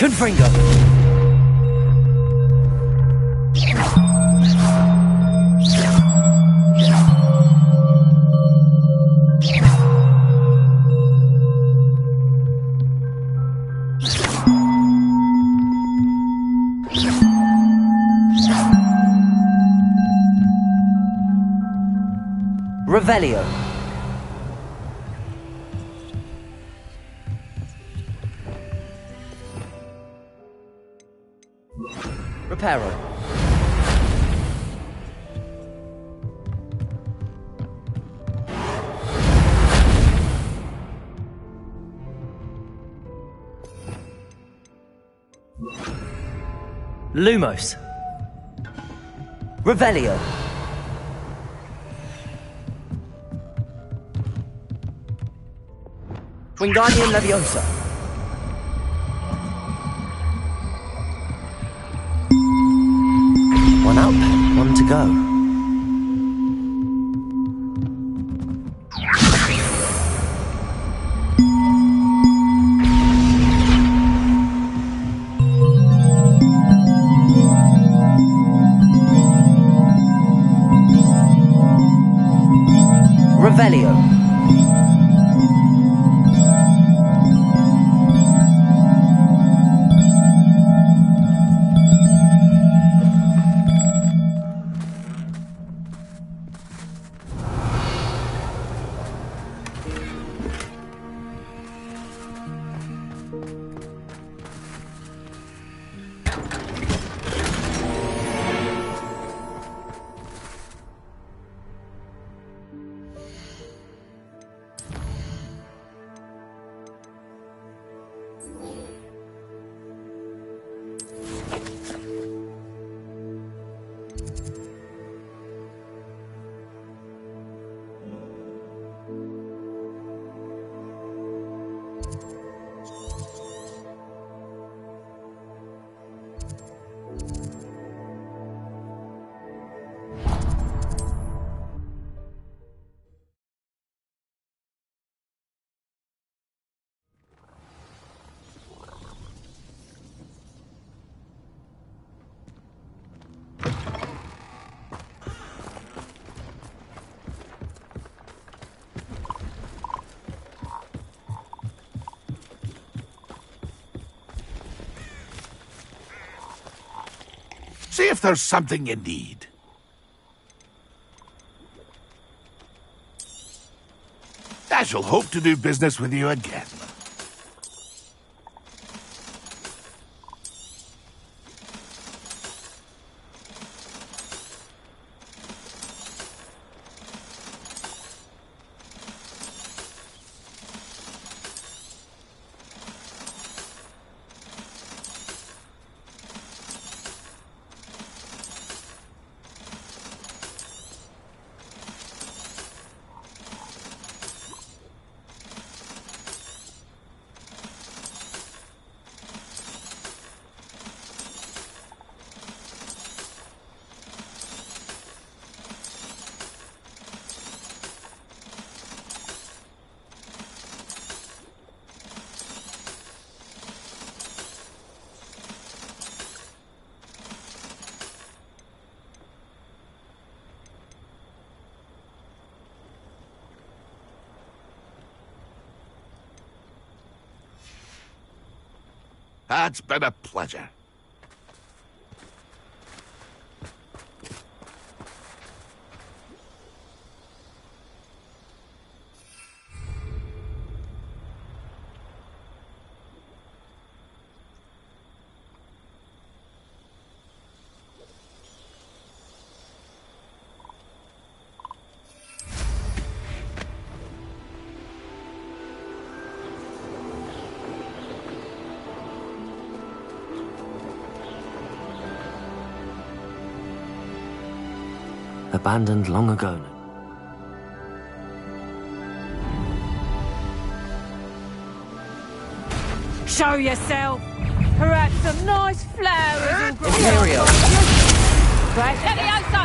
Confringo! Revelio. Reparo. Lumos. Revelio. Wingardium Leviosa. One up, one to go. Revelio. See if there's something you need. I shall hope to do business with you again. It's been a pleasure. Abandoned long ago. Show yourself! Perhaps some nice flowers will grow. Imperial! Levioso!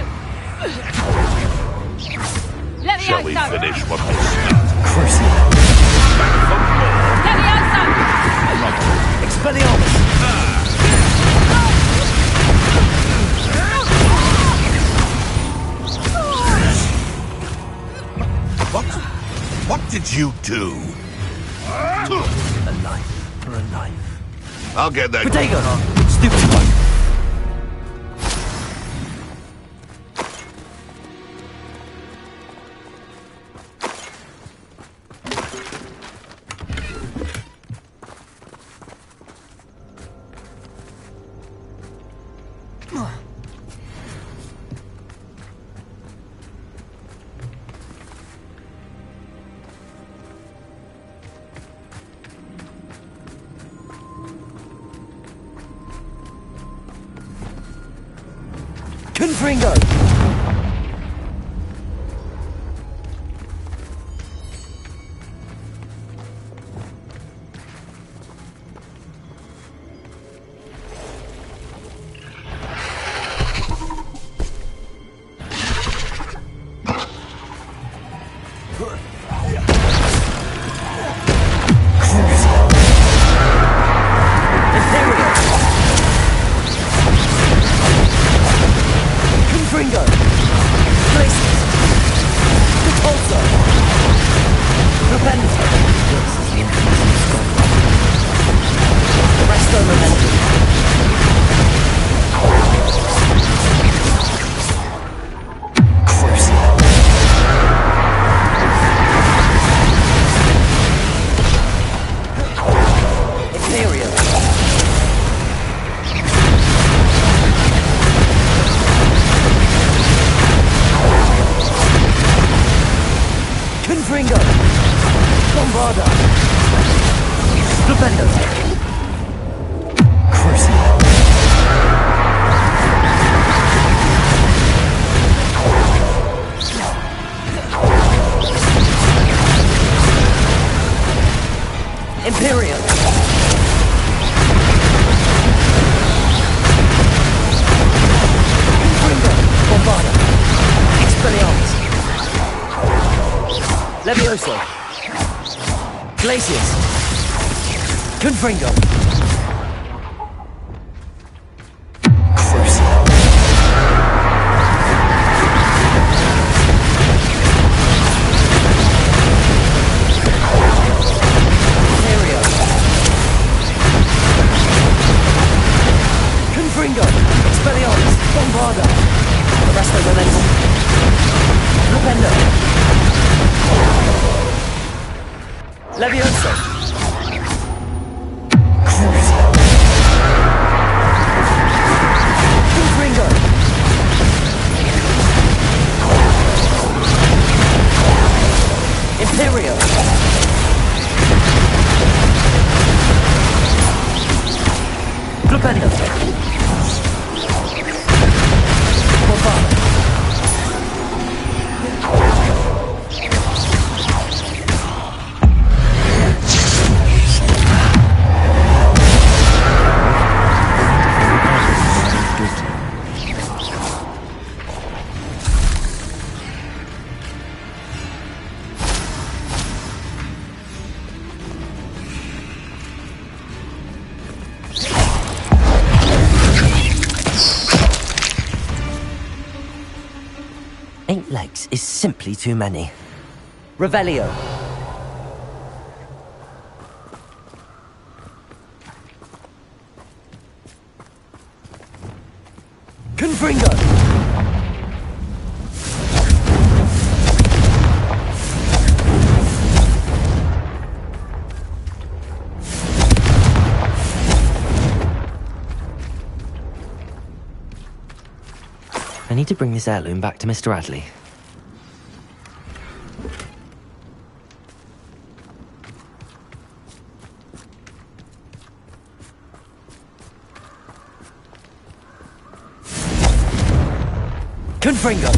Shall we Levioso! finish what we start? Crucible! Levioso! Expelliarmus! What did you do? A knife for a knife. I'll get that. Potato! Stupid one. Confringo! Confringo! Bombarda! Stupendo! Crucible! Imperial! Confringo! Bombarda! Expelliarmus! Levioso! Glacius! Confringo! Crucible! Imperio! Confringo! Expelliarmus! Bombarda! Arresto Momentum! Lupendo! Levioso! Crucible! Confringo! Imperio! Glupendo! Bombarda! Eight legs is simply too many. Revelio. Confringo. I need to bring this heirloom back to Mr. Adley. Confringo!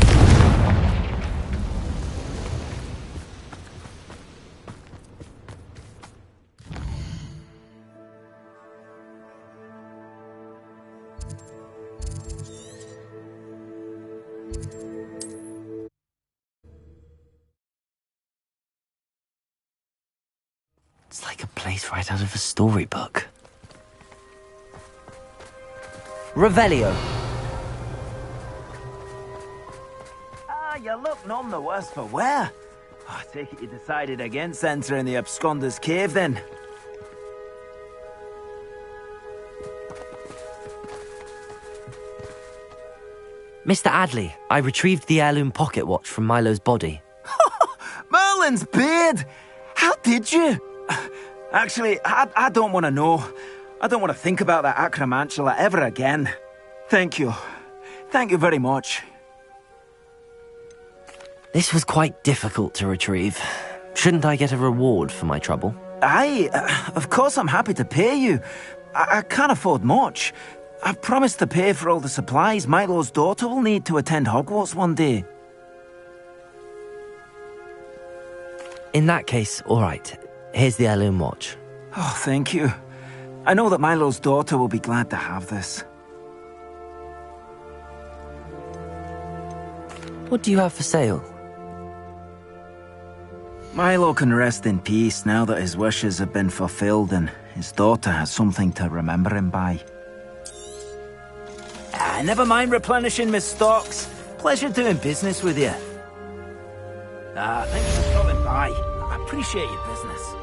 It's like a place right out of a storybook. Revelio. You look none the worse for wear. I take it you decided against entering the absconder's cave, then? Mr. Adley, I retrieved the heirloom pocket watch from Milo's body. Merlin's beard! How did you? Actually, I don't want to know. I don't want to think about that acromantula ever again. Thank you. Thank you very much. This was quite difficult to retrieve. Shouldn't I get a reward for my trouble? Of course I'm happy to pay you. I can't afford much. I've promised to pay for all the supplies Milo's daughter will need to attend Hogwarts one day. In that case, all right. Here's the heirloom watch. Oh, thank you. I know that Milo's daughter will be glad to have this. What do you have for sale? Milo can rest in peace now that his wishes have been fulfilled and his daughter has something to remember him by. Never mind replenishing my stocks. Pleasure doing business with you. Thanks for stopping by. I appreciate your business.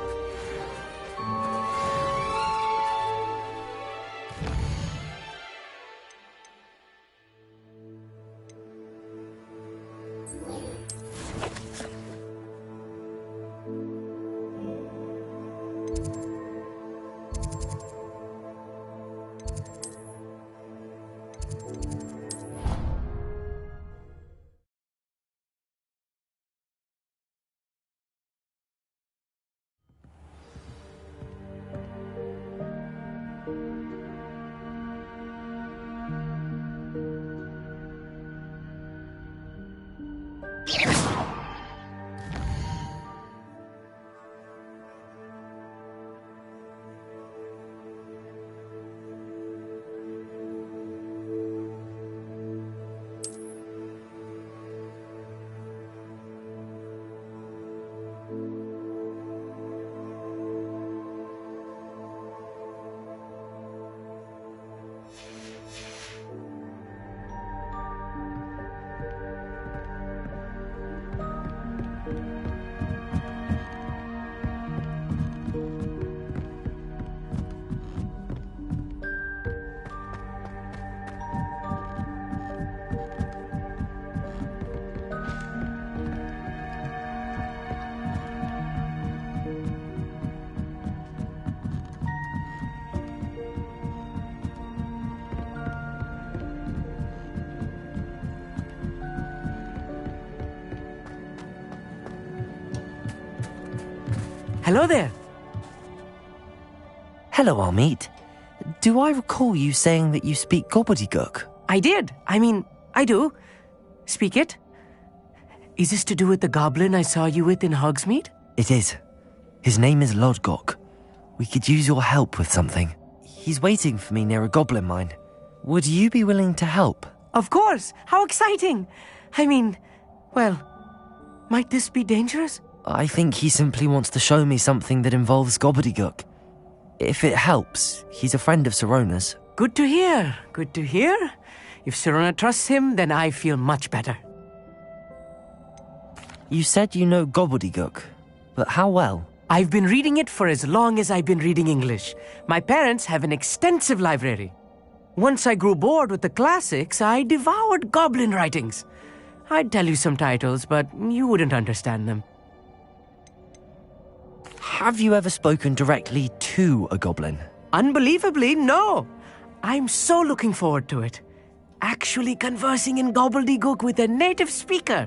Hello there. Hello, Armeet. Do I recall you saying that you speak gobbledygook? I did. I do. Speak it. Is this to do with the goblin I saw you with in Hogsmeade? It is. His name is Lodgok. We could use your help with something. He's waiting for me near a goblin mine. Would you be willing to help? Of course. How exciting. Well, might this be dangerous? I think he simply wants to show me something that involves gobbledygook. If it helps, he's a friend of Sirona's. Good to hear. Good to hear. If Sirona trusts him, then I feel much better. You said you know gobbledygook, but how well? I've been reading it for as long as I've been reading English. My parents have an extensive library. Once I grew bored with the classics, I devoured goblin writings. I'd tell you some titles, but you wouldn't understand them. Have you ever spoken directly to a goblin? Unbelievably, no. I'm so looking forward to it. Actually conversing in gobbledygook with a native speaker.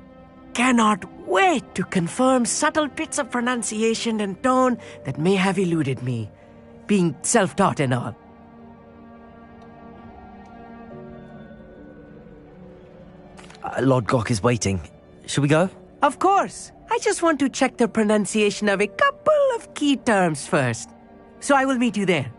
Cannot wait to confirm subtle bits of pronunciation and tone that may have eluded me, being self-taught and all. Lodgok is waiting. Shall we go? Of course. I just want to check the pronunciation of a couple of key terms first. So I will meet you there.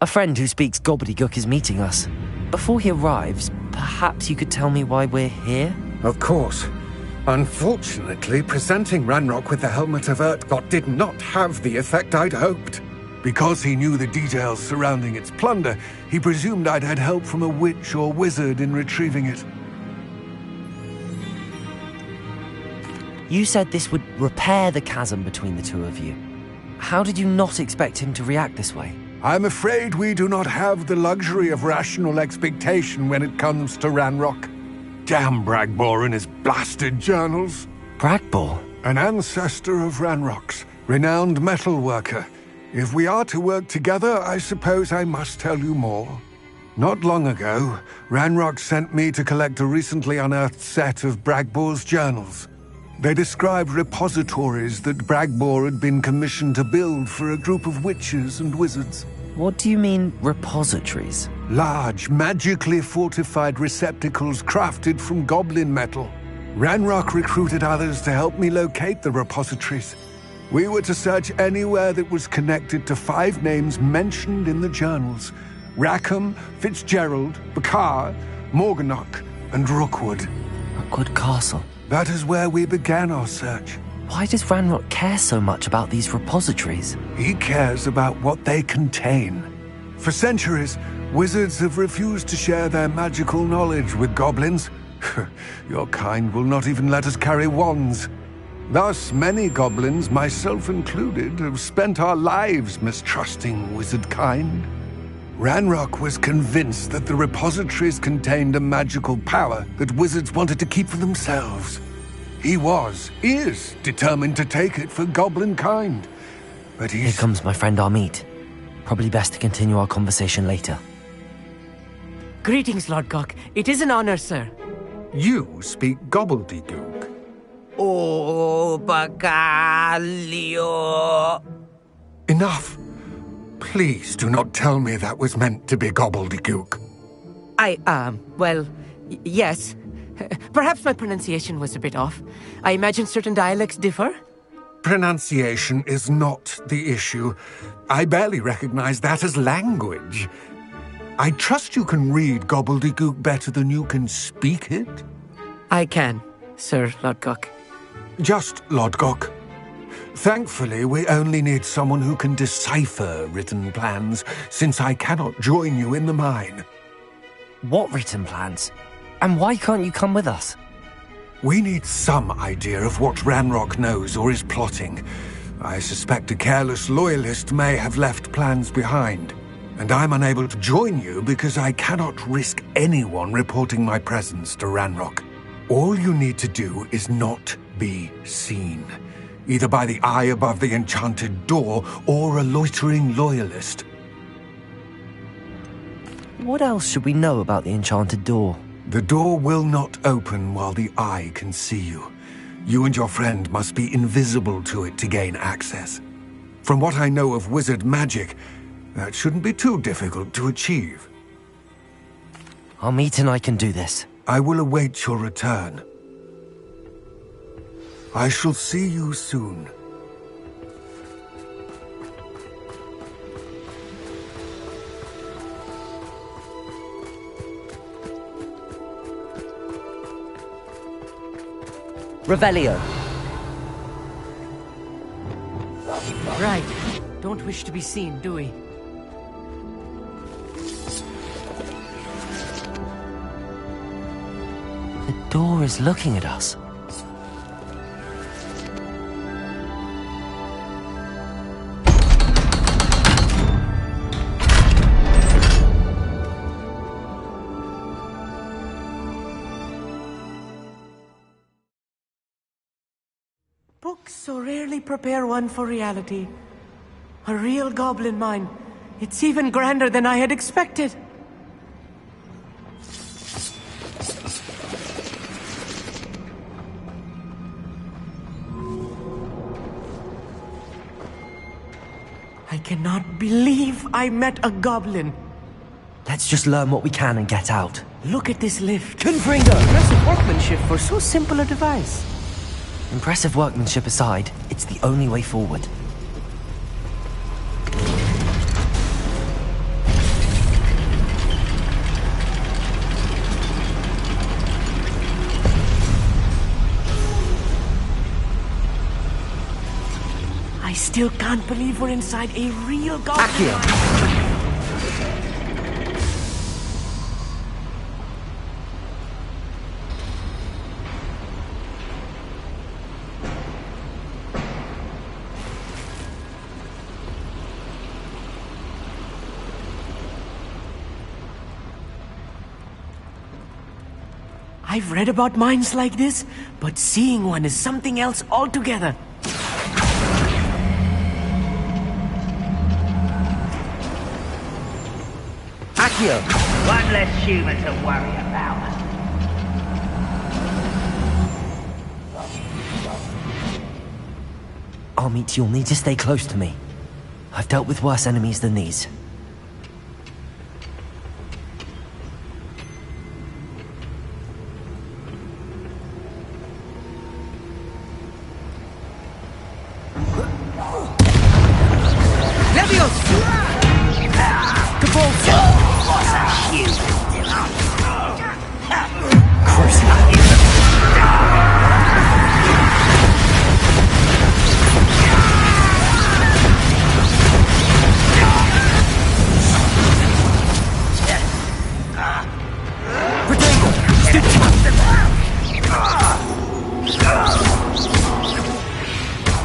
A friend who speaks gobbledygook is meeting us. Before he arrives, perhaps you could tell me why we're here? Of course. Unfortunately, presenting Ranrock with the Helmet of Urtkot did not have the effect I'd hoped. Because he knew the details surrounding its plunder, he presumed I'd had help from a witch or wizard in retrieving it. You said this would repair the chasm between the two of you. How did you not expect him to react this way? I'm afraid we do not have the luxury of rational expectation when it comes to Ranrock. Damn Bragbor and his blasted journals. Bragbor? An ancestor of Ranrock's, renowned metal worker. If we are to work together, I suppose I must tell you more. Not long ago, Ranrock sent me to collect a recently unearthed set of Bragbor's journals. They described repositories that Bragbor had been commissioned to build for a group of witches and wizards. What do you mean, repositories? Large, magically fortified receptacles crafted from goblin metal. Ranrock recruited others to help me locate the repositories. We were to search anywhere that was connected to 5 names mentioned in the journals: Rackham, Fitzgerald, Bakar, Morganach, and Rookwood. Rookwood Castle. That is where we began our search. Why does Ranrock care so much about these repositories? He cares about what they contain. For centuries, wizards have refused to share their magical knowledge with goblins. Your kind will not even let us carry wands. Thus, many goblins, myself included, have spent our lives mistrusting wizard kind. Ranrock was convinced that the repositories contained a magical power that wizards wanted to keep for themselves. He is determined to take it for goblin kind. But Here comes my friend Amit. Probably best to continue our conversation later. Greetings, Lord Gok. It is an honor, sir. You speak gobbledygook. Oh, Bagalio. Enough. Please do not tell me that was meant to be gobbledygook. Yes. Perhaps my pronunciation was a bit off. I imagine certain dialects differ. Pronunciation is not the issue. I barely recognize that as language. I trust you can read gobbledygook better than you can speak it? I can, Sir Lord Gok. Just Lord Gok. Thankfully, we only need someone who can decipher written plans, since I cannot join you in the mine. What written plans? And why can't you come with us? We need some idea of what Ranrock knows or is plotting. I suspect a careless loyalist may have left plans behind. And I'm unable to join you because I cannot risk anyone reporting my presence to Ranrock. All you need to do is not be seen. Either by the eye above the enchanted door or a loitering loyalist. What else should we know about the enchanted door? The door will not open while the eye can see you. You and your friend must be invisible to it to gain access. From what I know of wizard magic, that shouldn't be too difficult to achieve. Amit and I can do this. I will await your return. I shall see you soon. Revelio. Right. Don't wish to be seen, do we? The door is looking at us. Books so rarely prepare one for reality. A real goblin mine. It's even grander than I had expected. I cannot believe I met a goblin. Let's just learn what we can and get out. Look at this lift. Confringo! Impressive workmanship for so simple a device. Impressive workmanship aside, it's the only way forward. I still can't believe we're inside a real goblin. Accio! I've read about mines like this, but seeing one is something else altogether. Accio! One less human to worry about. Amit, you'll need to stay close to me. I've dealt with worse enemies than these.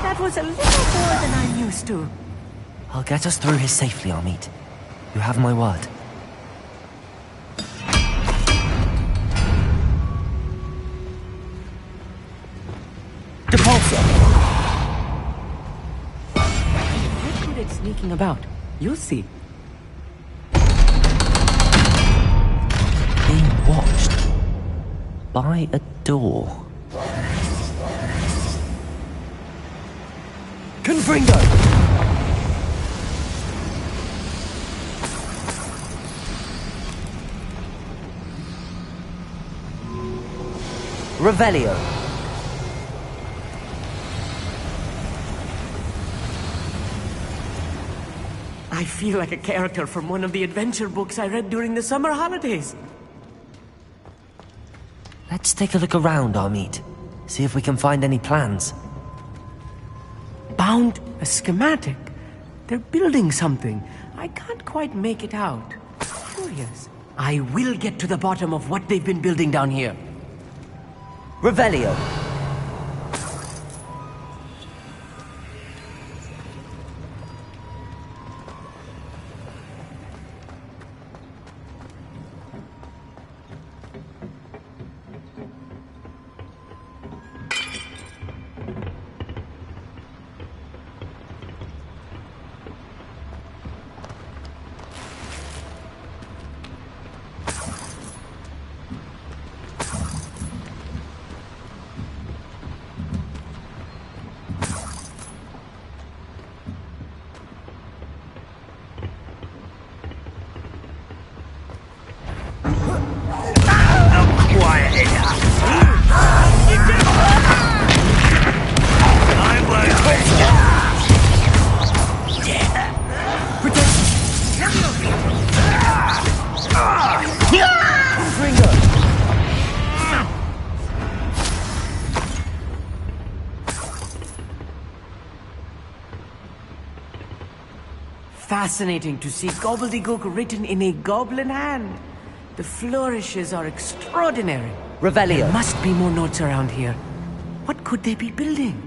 That was a little more than I'm used to. I'll get us through here safely, Amit. You have my word. Depulsor! Look good at sneaking about. You'll see. Being watched by a door. Confringo! Revelio. I feel like a character from one of the adventure books I read during the summer holidays. Let's take a look around, Amit. See if we can find any plans. Bound a schematic. They're building something. I can't quite make it out. Curious. I will get to the bottom of what they've been building down here. Revelio. Fascinating to see gobbledygook written in a goblin hand. The flourishes are extraordinary. Revelio. There must be more notes around here. What could they be building?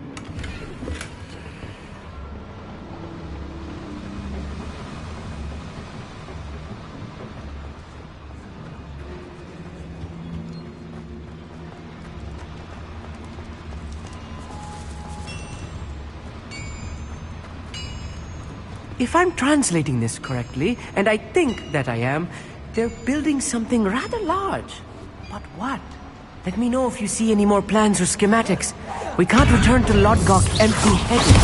If I'm translating this correctly, and I think that I am, they're building something rather large. But what? Let me know if you see any more plans or schematics. We can't return to Lodgok empty-headed.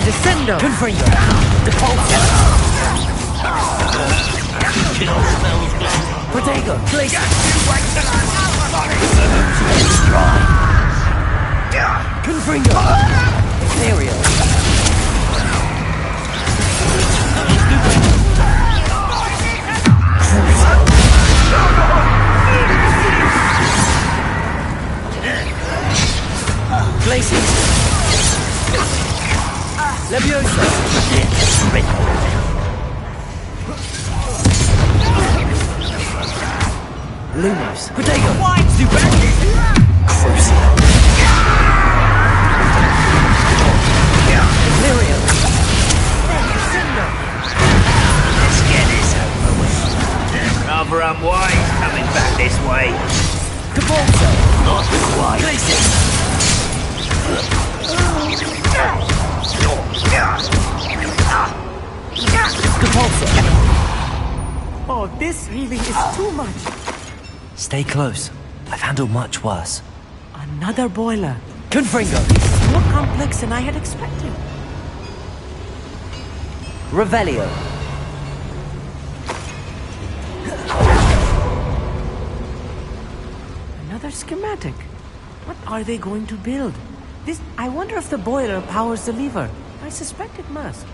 Descendo! Confringo. Depulsor. Protego. Glacier. Confringo. Ethereal. Glacier. Lumos. Protego. White! Crucio. Imperium. Let's get this over with. Rather unwise coming back this way. Cabalzo. Not quite. Places. Cabalzo. Oh, this really is too much. Stay close. I've handled much worse. Another boiler. Confringo. More complex than I had expected. Revelio. Another schematic. What are they going to build? I wonder if the boiler powers the lever. I suspect it must.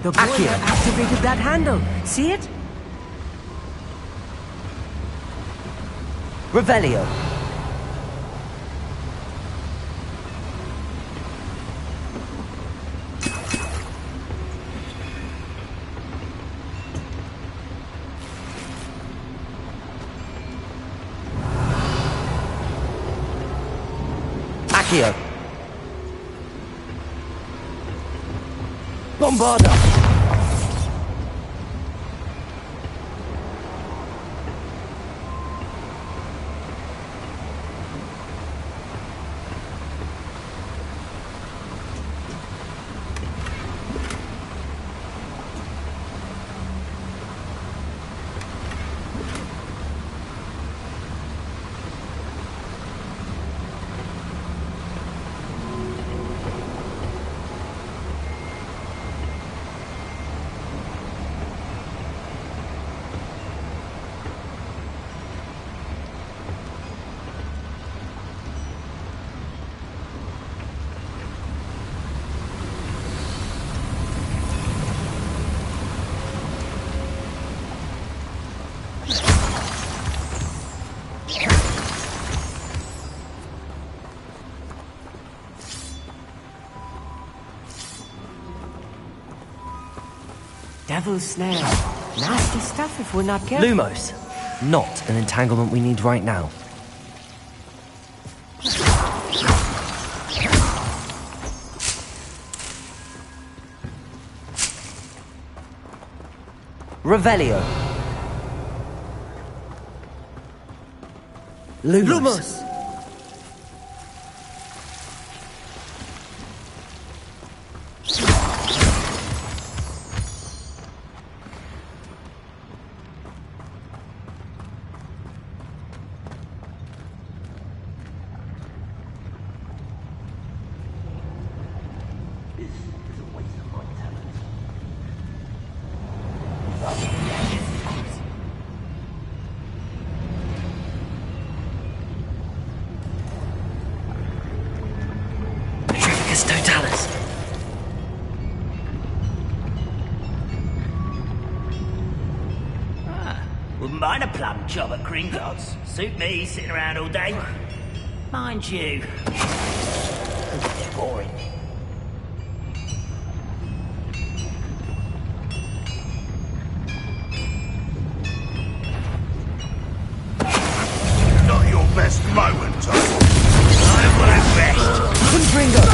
The boiler activated that handle. See it? Revelio. Accio. Bombarda. Devil's snare. Nasty stuff if we're not careful. Lumos. Not an entanglement we need right now. Revelio. Lumos. Totalis. Wouldn't mind a plum job at Gringotts. Suit me, sitting around all day. Mind you, they're boring. Not your best moment, I will have rest. Confringo.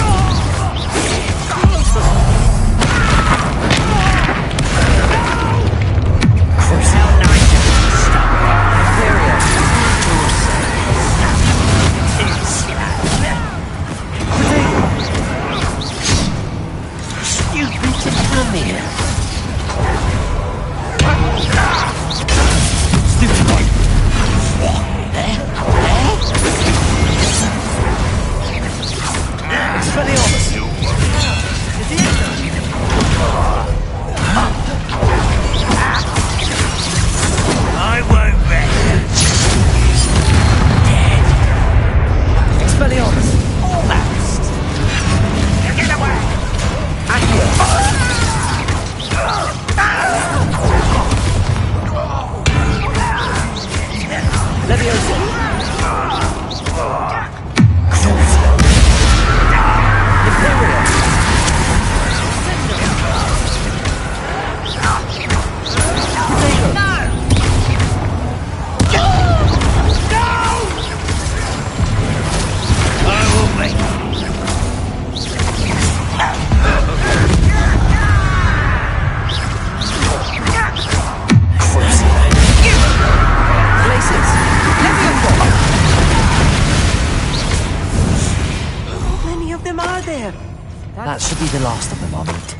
That should be the last of them, Armit.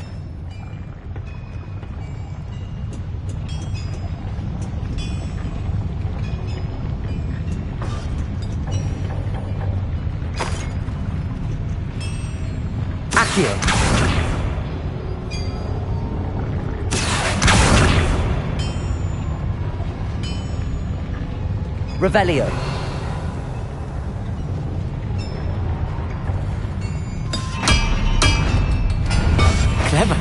Accio! Revelio! Clever.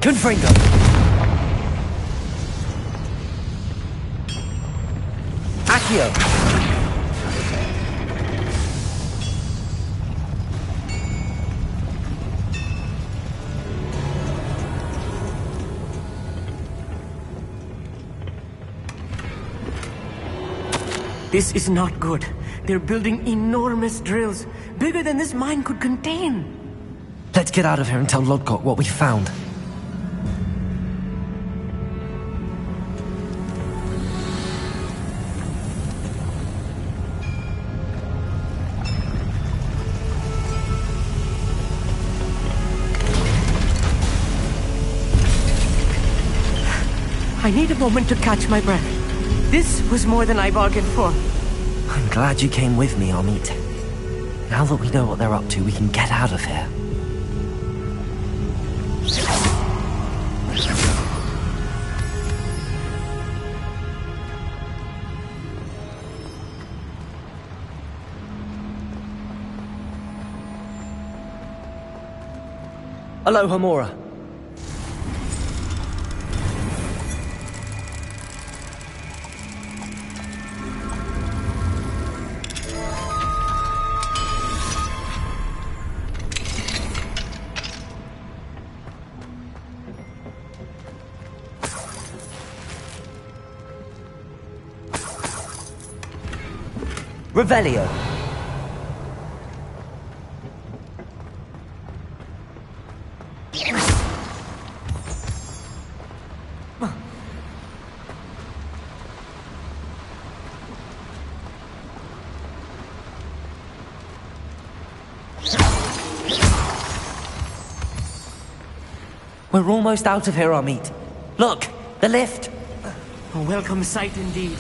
Confringo! Accio! This is not good. They're building enormous drills, bigger than this mine could contain. Let's get out of here and tell Lodgok what we found. I need a moment to catch my breath. This was more than I bargained for. I'm glad you came with me, Armit. Now that we know what they're up to, we can get out of here. Aloha, Mora. Revelio. We're almost out of here, Armit. Look, the lift. A welcome sight indeed.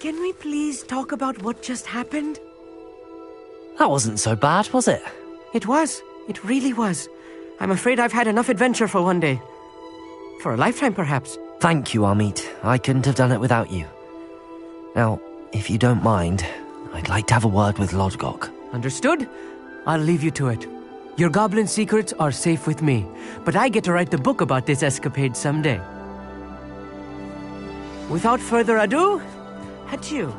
Can we please talk about what just happened? That wasn't so bad, was it? It was. It really was. I'm afraid I've had enough adventure for one day. For a lifetime, perhaps. Thank you, Armit. I couldn't have done it without you. Now, if you don't mind, I'd like to have a word with Lodgok. Understood? I'll leave you to it. Your goblin secrets are safe with me, but I get to write the book about this escapade someday. Without further ado, adieu.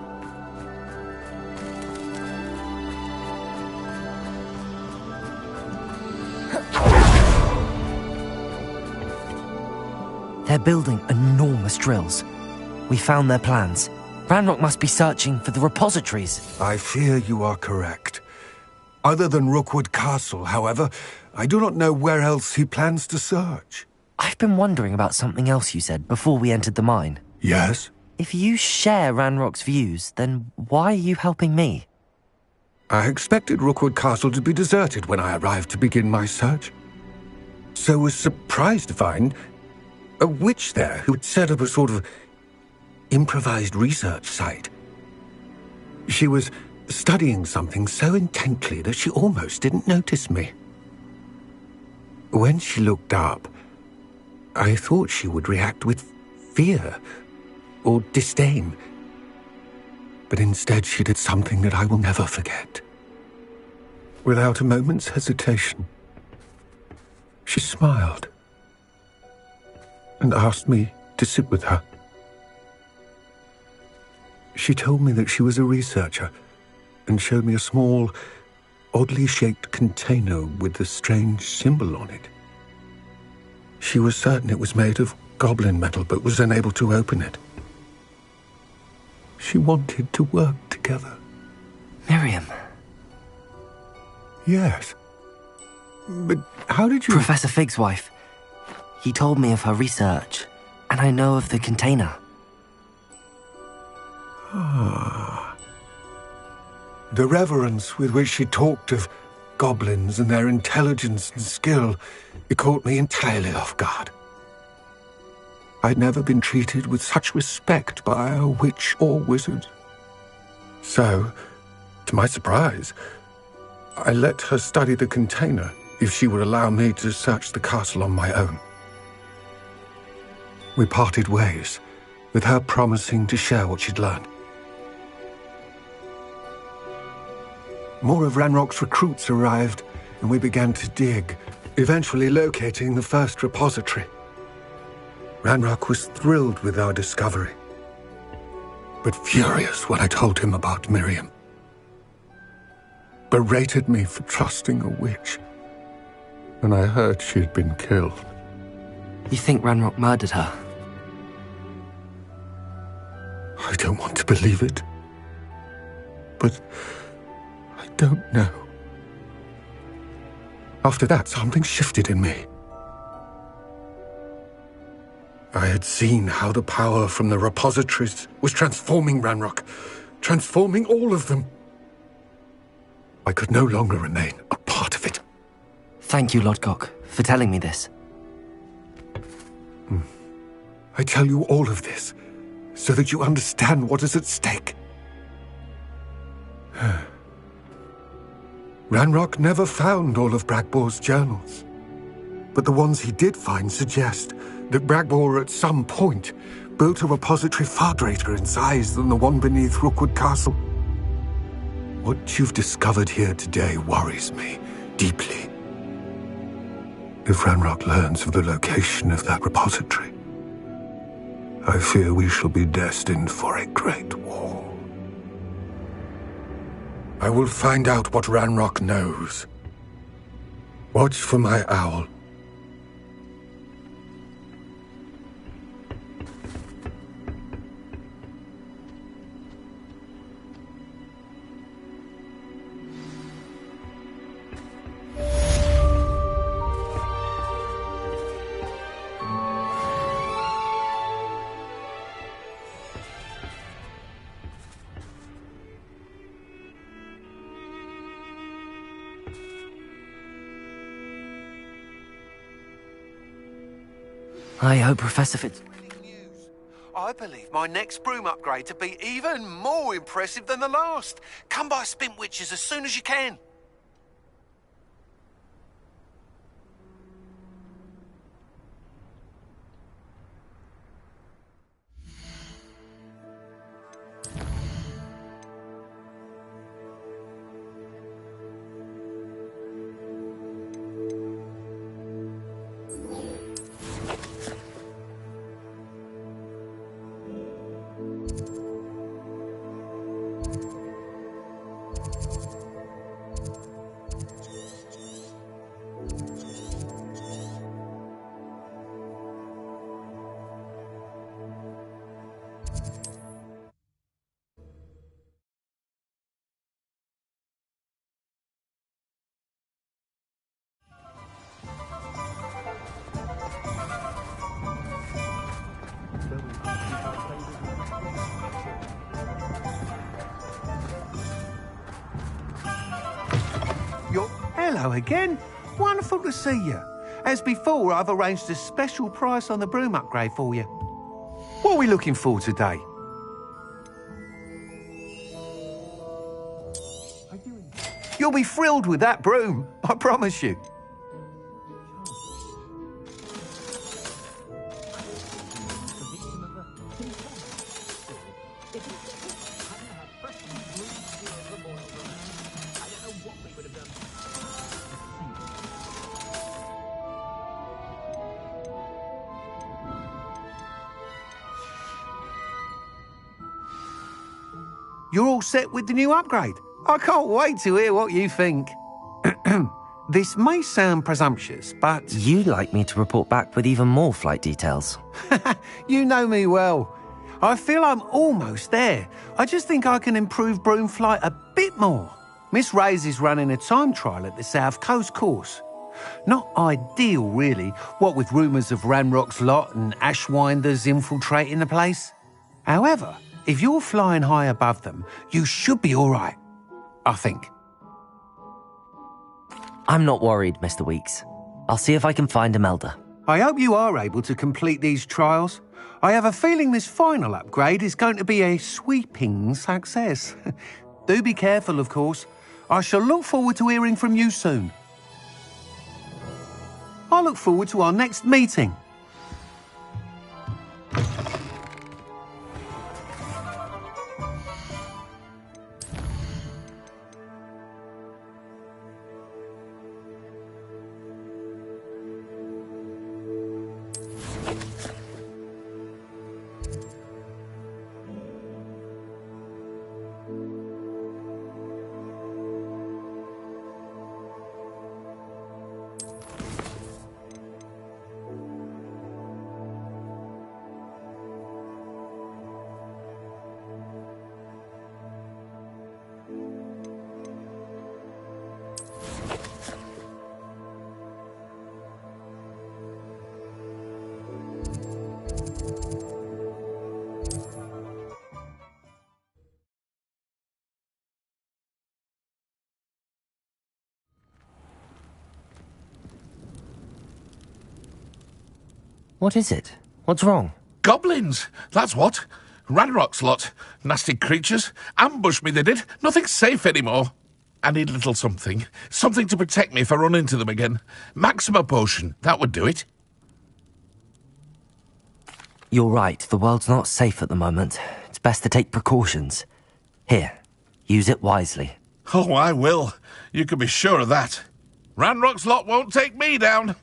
They're building enormous drills. We found their plans. Ranrock must be searching for the repositories. I fear you are correct. Other than Rookwood Castle, however, I do not know where else he plans to search. I've been wondering about something else you said before we entered the mine. Yes? If you share Ranrock's views, then why are you helping me? I expected Rookwood Castle to be deserted when I arrived to begin my search. So was surprised to find a witch there who had set up a sort of improvised research site. She was studying something so intently that she almost didn't notice me. When she looked up, I thought she would react with fear or disdain. But instead she did something that I will never forget. Without a moment's hesitation, she smiled and asked me to sit with her. She told me that she was a researcher and showed me a small, oddly shaped container with a strange symbol on it. She was certain it was made of goblin metal, but was unable to open it. She wanted to work together. Miriam. Yes. But how did you... Professor Fig's wife. He told me of her research, and I know of the container. Ah. The reverence with which she talked of goblins and their intelligence and skill, it caught me entirely off guard. I'd never been treated with such respect by a witch or wizard. So, to my surprise, I let her study the container if she would allow me to search the castle on my own. We parted ways, with her promising to share what she'd learned. More of Ranrock's recruits arrived, and we began to dig, eventually locating the first repository. Ranrock was thrilled with our discovery, but furious when I told him about Miriam. Berated me for trusting a witch when I heard she had been killed. You think Ranrock murdered her? I don't want to believe it, but I don't know. After that, something shifted in me. I had seen how the power from the repositories was transforming Ranrock, transforming all of them. I could no longer remain a part of it. Thank you, Lodgok, for telling me this. I tell you all of this so that you understand what is at stake. Ranrock never found all of Bragbor's journals, but the ones he did find suggest that Bragbor at some point built a repository far greater in size than the one beneath Rookwood Castle. What you've discovered here today worries me deeply. If Ranrock learns of the location of that repository, I fear we shall be destined for a great war. I will find out what Ranrock knows. Watch for my owl. I hope Professor Fitz... I believe my next broom upgrade to be even more impressive than the last. Come by Spintwitches as soon as you can. Hello again. Wonderful to see you. As before, I've arranged a special price on the broom upgrade for you. What are we looking for today? You'll be thrilled with that broom, I promise you. You're all set with the new upgrade. I can't wait to hear what you think. This may sound presumptuous, but... You'd like me to report back with even more flight details. You know me well. I feel I'm almost there. I just think I can improve broom flight a bit more. Miss Ray's is running a time trial at the South Coast course. Not ideal, really, what with rumours of Ranrock's lot and Ashwinders infiltrating the place. However, if you're flying high above them, you should be all right, I think. I'm not worried, Mr. Weeks. I'll see if I can find Imelda. I hope you are able to complete these trials. I have a feeling this final upgrade is going to be a sweeping success. Do be careful, of course. I shall look forward to hearing from you soon. I look forward to our next meeting. What is it? What's wrong? Goblins, that's what. Ranrock's lot. Nasty creatures. Ambush me, they did. Nothing's safe anymore. I need a little something. Something to protect me if I run into them again. Maxima potion, that would do it. You're right, the world's not safe at the moment. It's best to take precautions. Here, use it wisely. Oh, I will. You can be sure of that. Ranrock's lot won't take me down.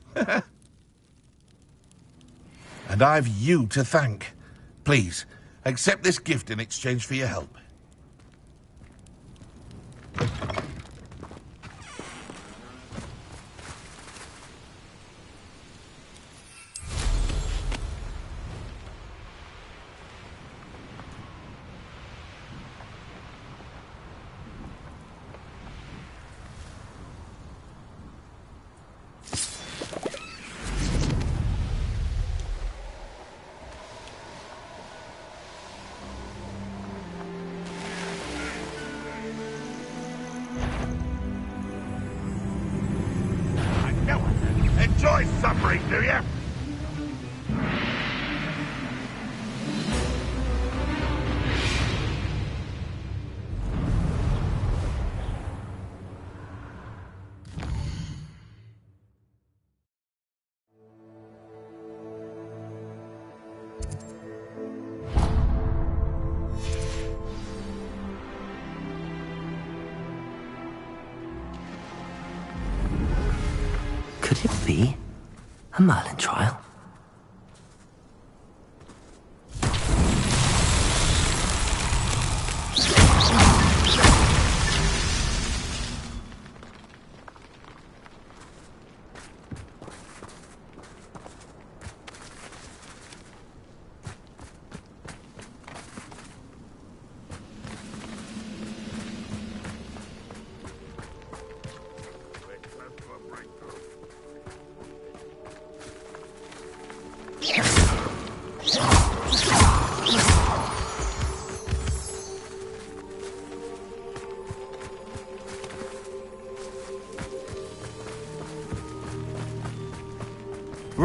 And I've you to thank. Please, accept this gift in exchange for your help. Enjoy suffering, do you? Could it be a Merlin trial?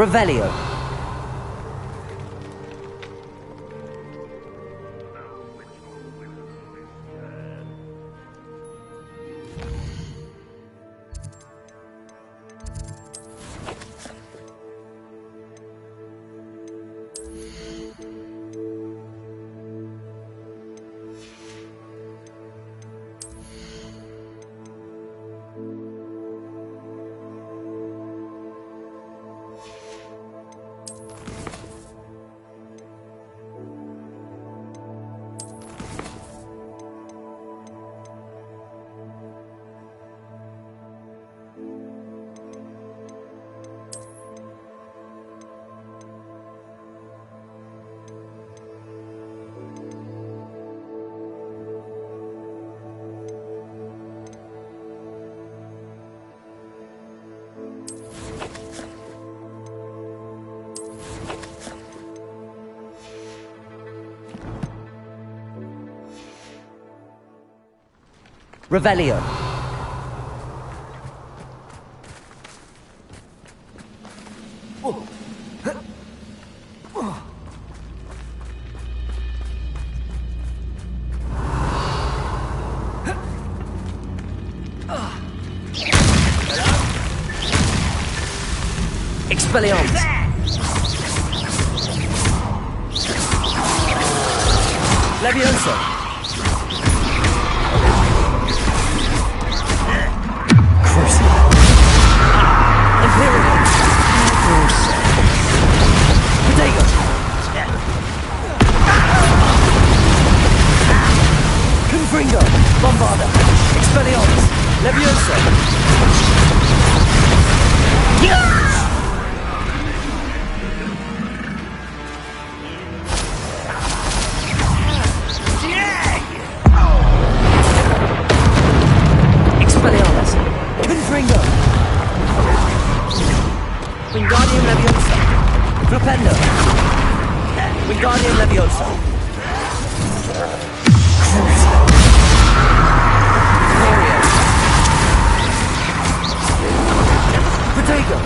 Revelio. Revelio. Expelliarmus. Leviosa. Confringo, Bombarda, Expelliarmus, Leviosa. Expelliarmus, Confringo, Wingardium Leviosa, Flipendo, Wingardium Leviosa. Protego.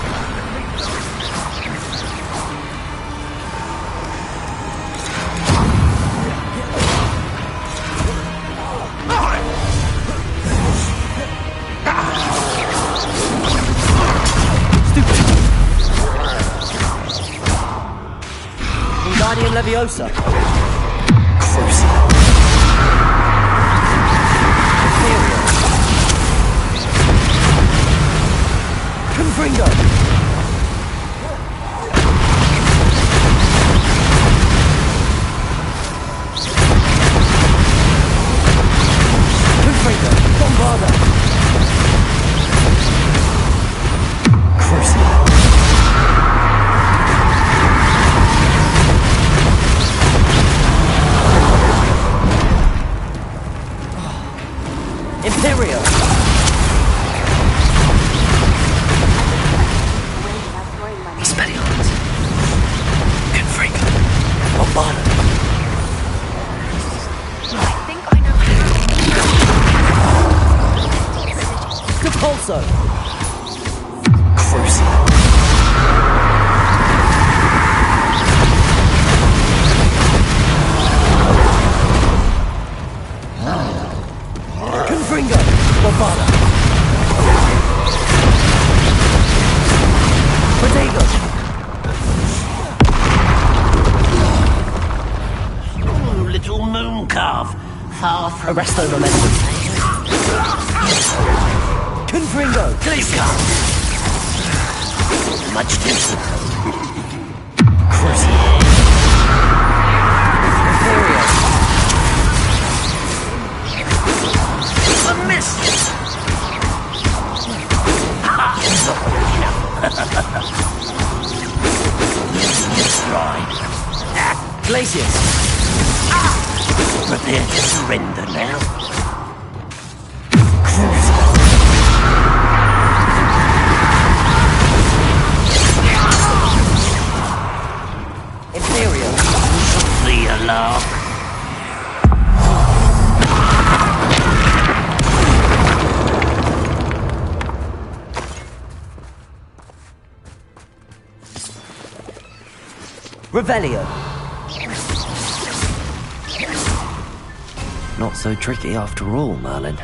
Wingardium Leviosa. Confringo! Confringo! Bombarda! Crucible! Imperio! Expelliarmus. Confringo. Bombarda. I think I know how. Compulso. Crucible. Confringo. Bombarda. Protego. Little moon calf, far from Arresto Momentum. Confringo. Gliska. Much different. Imperio. A miss. Right. Glacius. Prepare to surrender now. Imperial. The alarm. Revelio. Not so tricky after all, Merlin.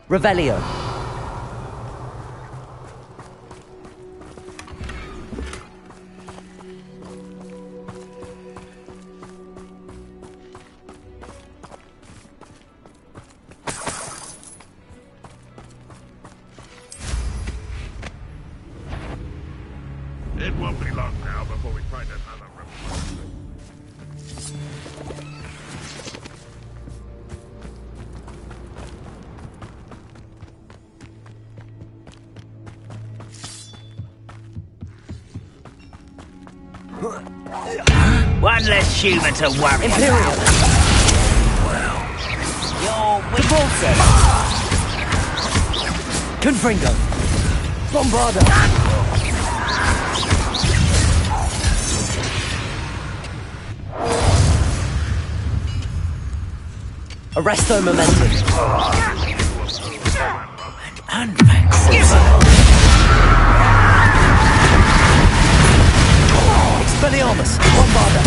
Revelio. It won't be long now before we find another replacement. One less human to worry Imperial. about. You're weak. Capulso. Confringo. Bombarda. Arresto Momentum. Expelliarmus. Bombarda.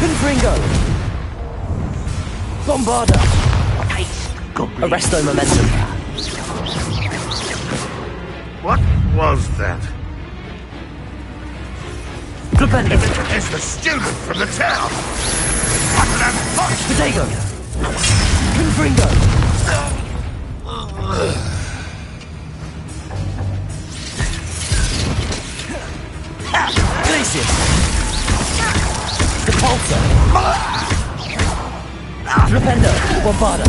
Confringo. Bombarda. Arresto Momentum. What was that? Glupendo. It's the student from the town! Button and punch! Potato. Confringo. Glacius. Depulso. Glupendo. Bombarda.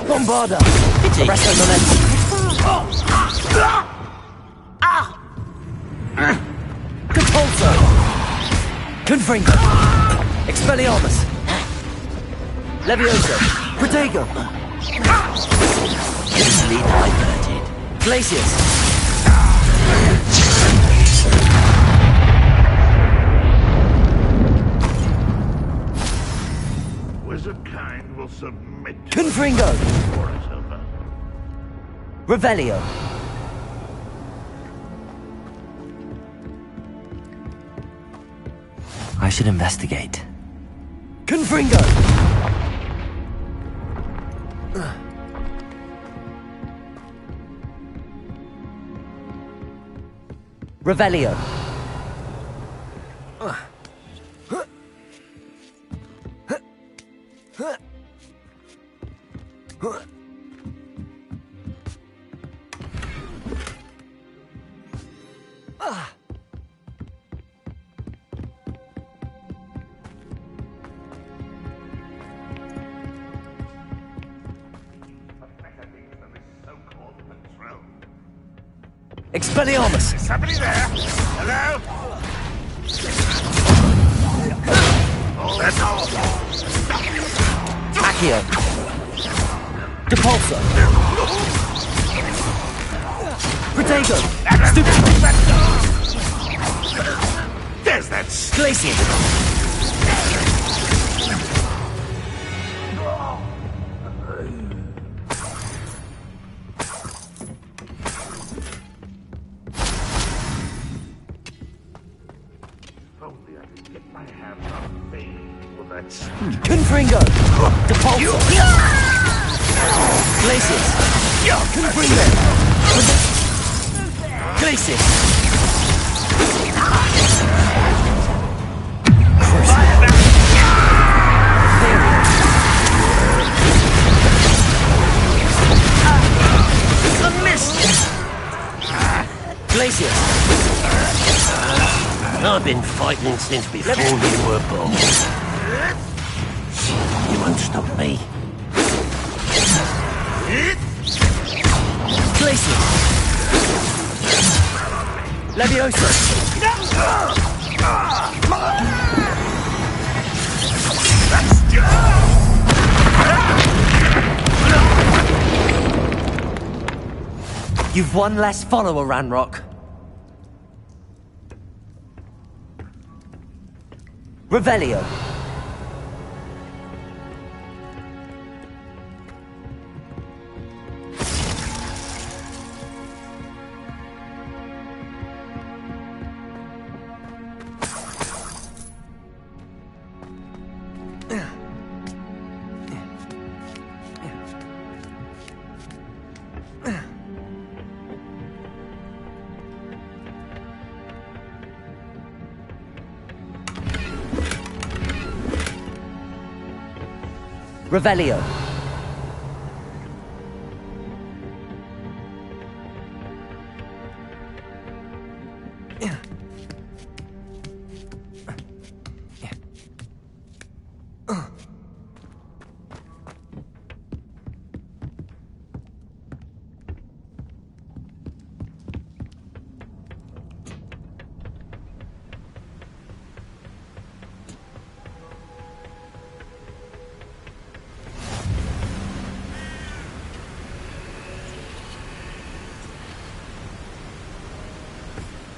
Bombarda. Arresto Momentum. Compulso. Confringo. Expelliarmus. Levioso. Protego. Easily diverted. Glacius. Wizard kind will submit to Confringo. war is over. Revelio. I should investigate. Confringo. Revelio. Expelliarmus. Is somebody there? Hello? Oh, that's all. Accio. Depulso. Protego. There's that Glacius. only I could get my hands on Bane for that. Confringo. Depulso. Glacius. Confringo. Glacier! I've been fighting since before you were born. You won't stop me. Glacier! Leviosa! You've one less follower, Ranrock. Revelio. Revelio.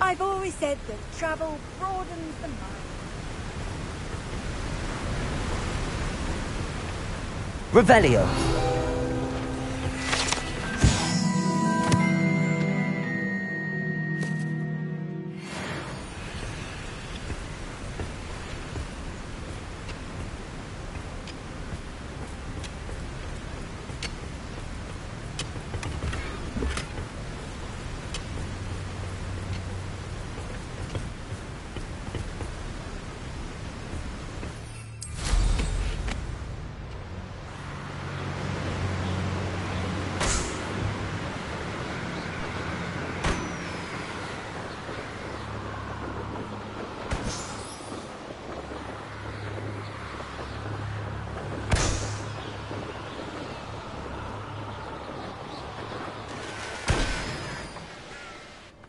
I've always said that travel broadens the mind. Revelio.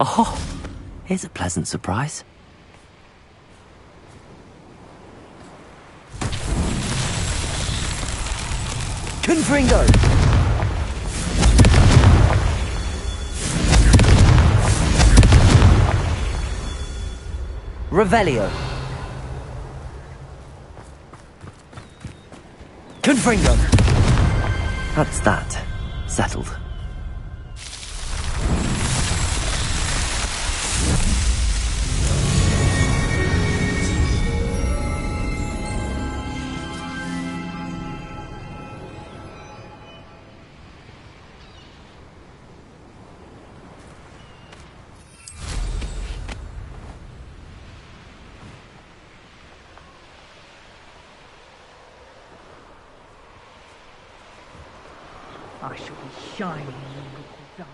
Oh, here's a pleasant surprise. Confringo! Revelio. Confringo! That's that. Settled. I shall be shining in the little dark.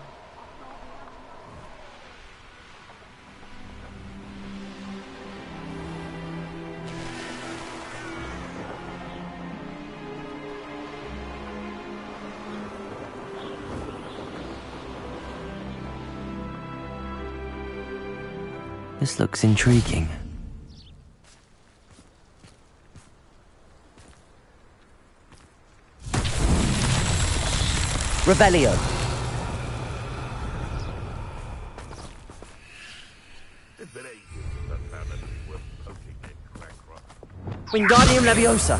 This looks intriguing. Revelio. Wingardium Leviosa.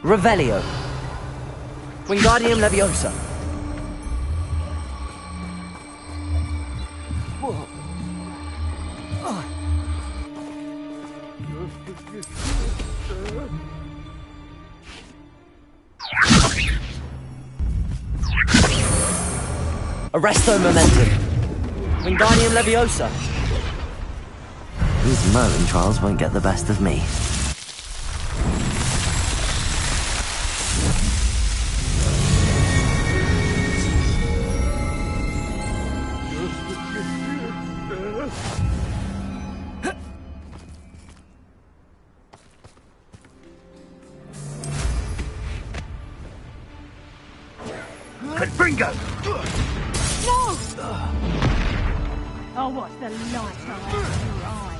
Revelio. Wingardium Leviosa. Arresto Momentum. Wingardium Leviosa. These Merlin trials won't get the best of me. Bingo! No! Oh, what's the light of your eye?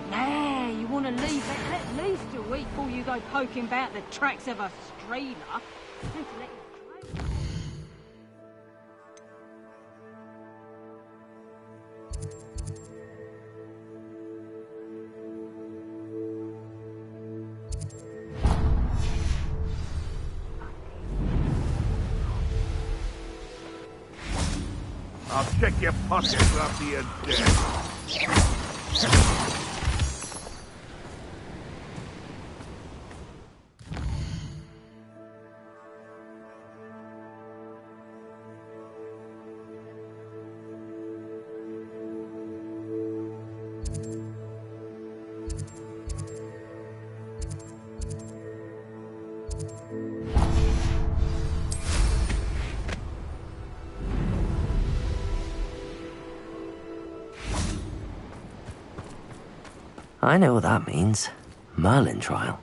Nah, you want to leave it at least a week before you go poking about the tracks of a streamer. Need to let you go. I'll check your pockets after you're dead. I know what that means. Merlin trial.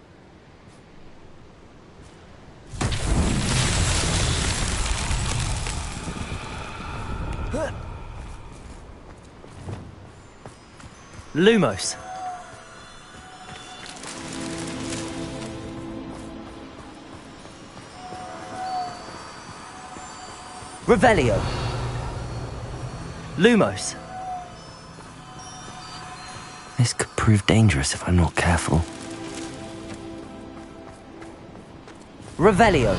Lumos. Revelio. Lumos. This could prove dangerous if I'm not careful. Revelio.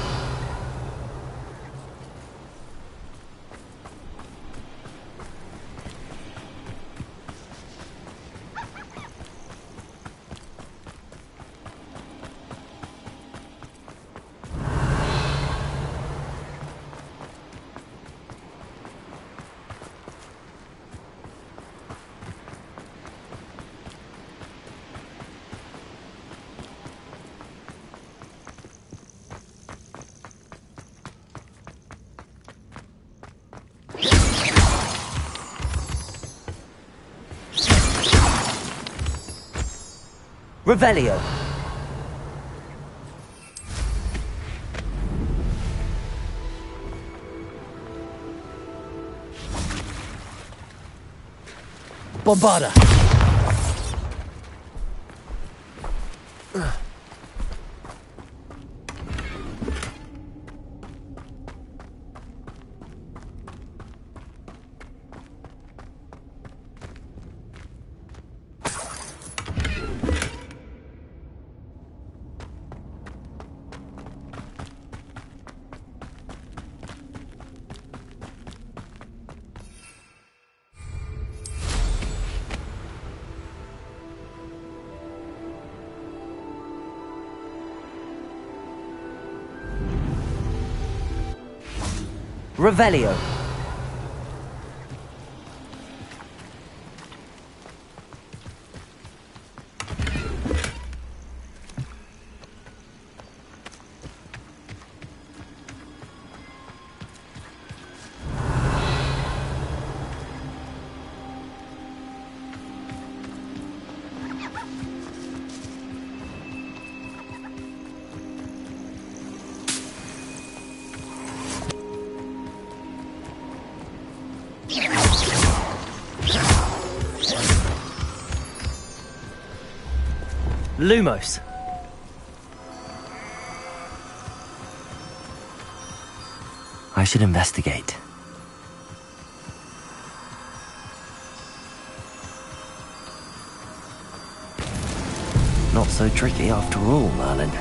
Revelio. Bombarda. Revelio. Lumos. I should investigate. Not so tricky after all, Merlin.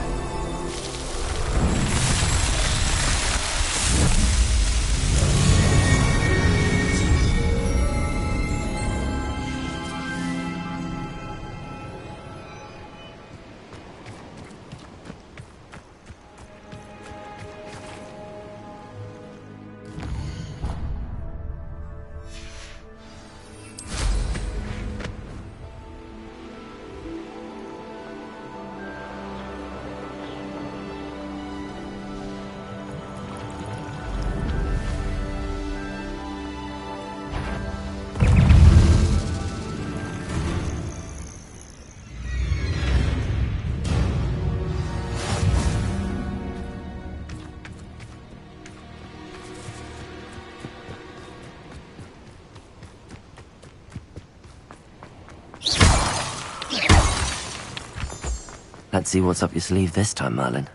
Let's see what's up your sleeve this time, Merlin.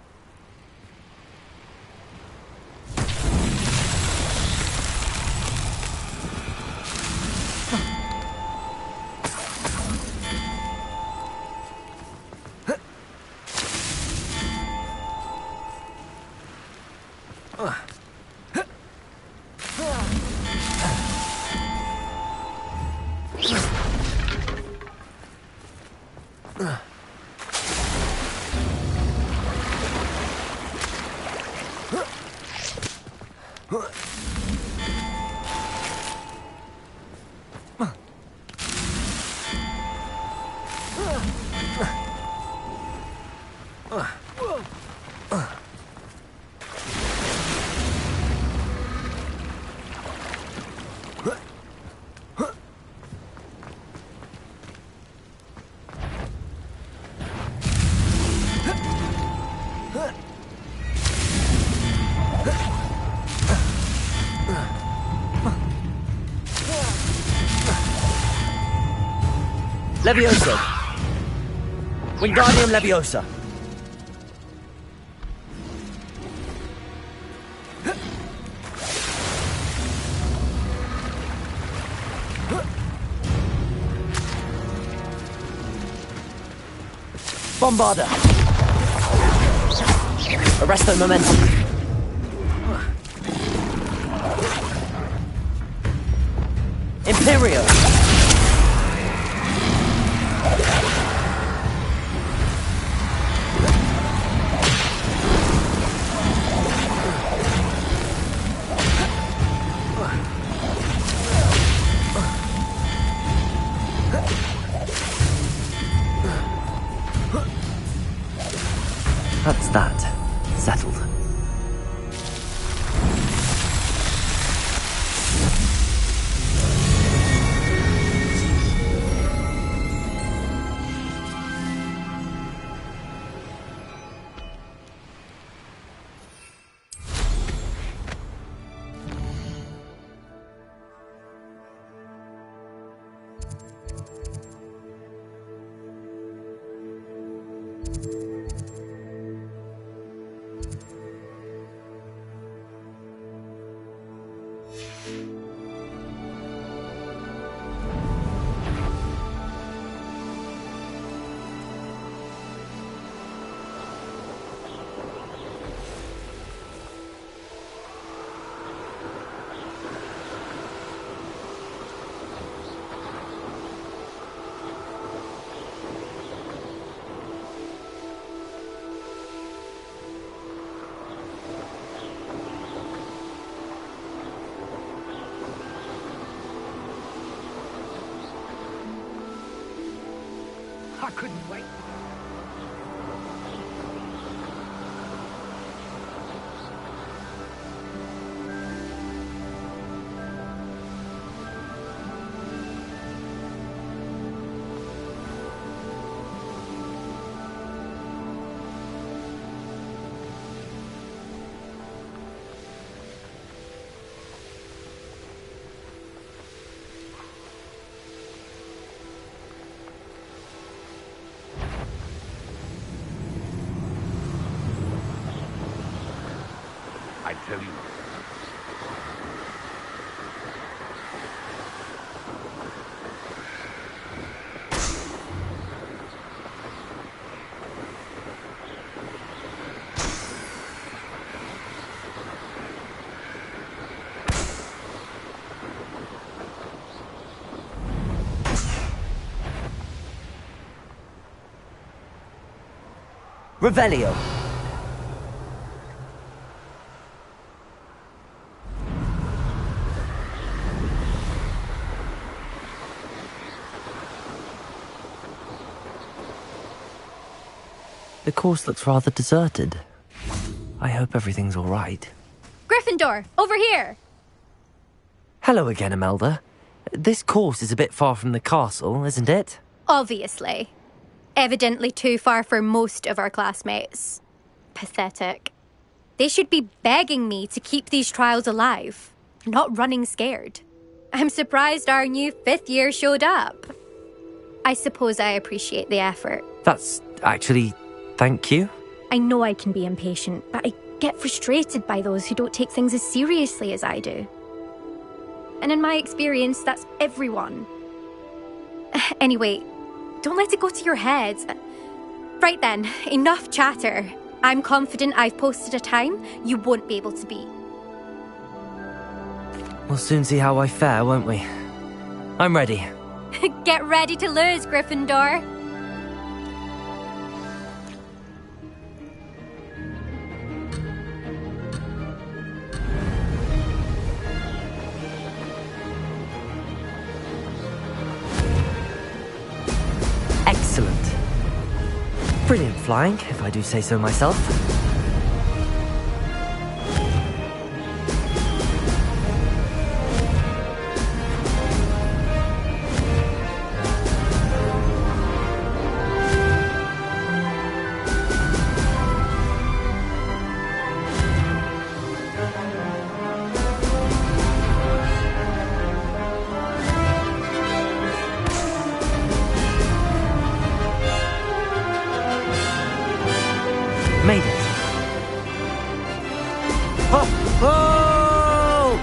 Leviosa. Wingardium Leviosa. Bombarda. Arresto Momentum. Imperio. That's that. Settled. I couldn't wait. I tell you. Revelio. The course looks rather deserted. I hope everything's all right. Gryffindor, over here! Hello again, Imelda. This course is a bit far from the castle, isn't it? Obviously. Evidently too far for most of our classmates. Pathetic. They should be begging me to keep these trials alive, not running scared. I'm surprised our new 5th year showed up. I suppose I appreciate the effort. That's actually... thank you. I know I can be impatient, but I get frustrated by those who don't take things as seriously as I do. And in my experience, that's everyone. Anyway, don't let it go to your head. Right then, enough chatter. I'm confident I've posted a time you won't be able to beat. We'll soon see how I fare, won't we? I'm ready. Get ready to lose, Gryffindor. Excellent. Brilliant flying, if I do say so myself. Made it. Oh! Oh!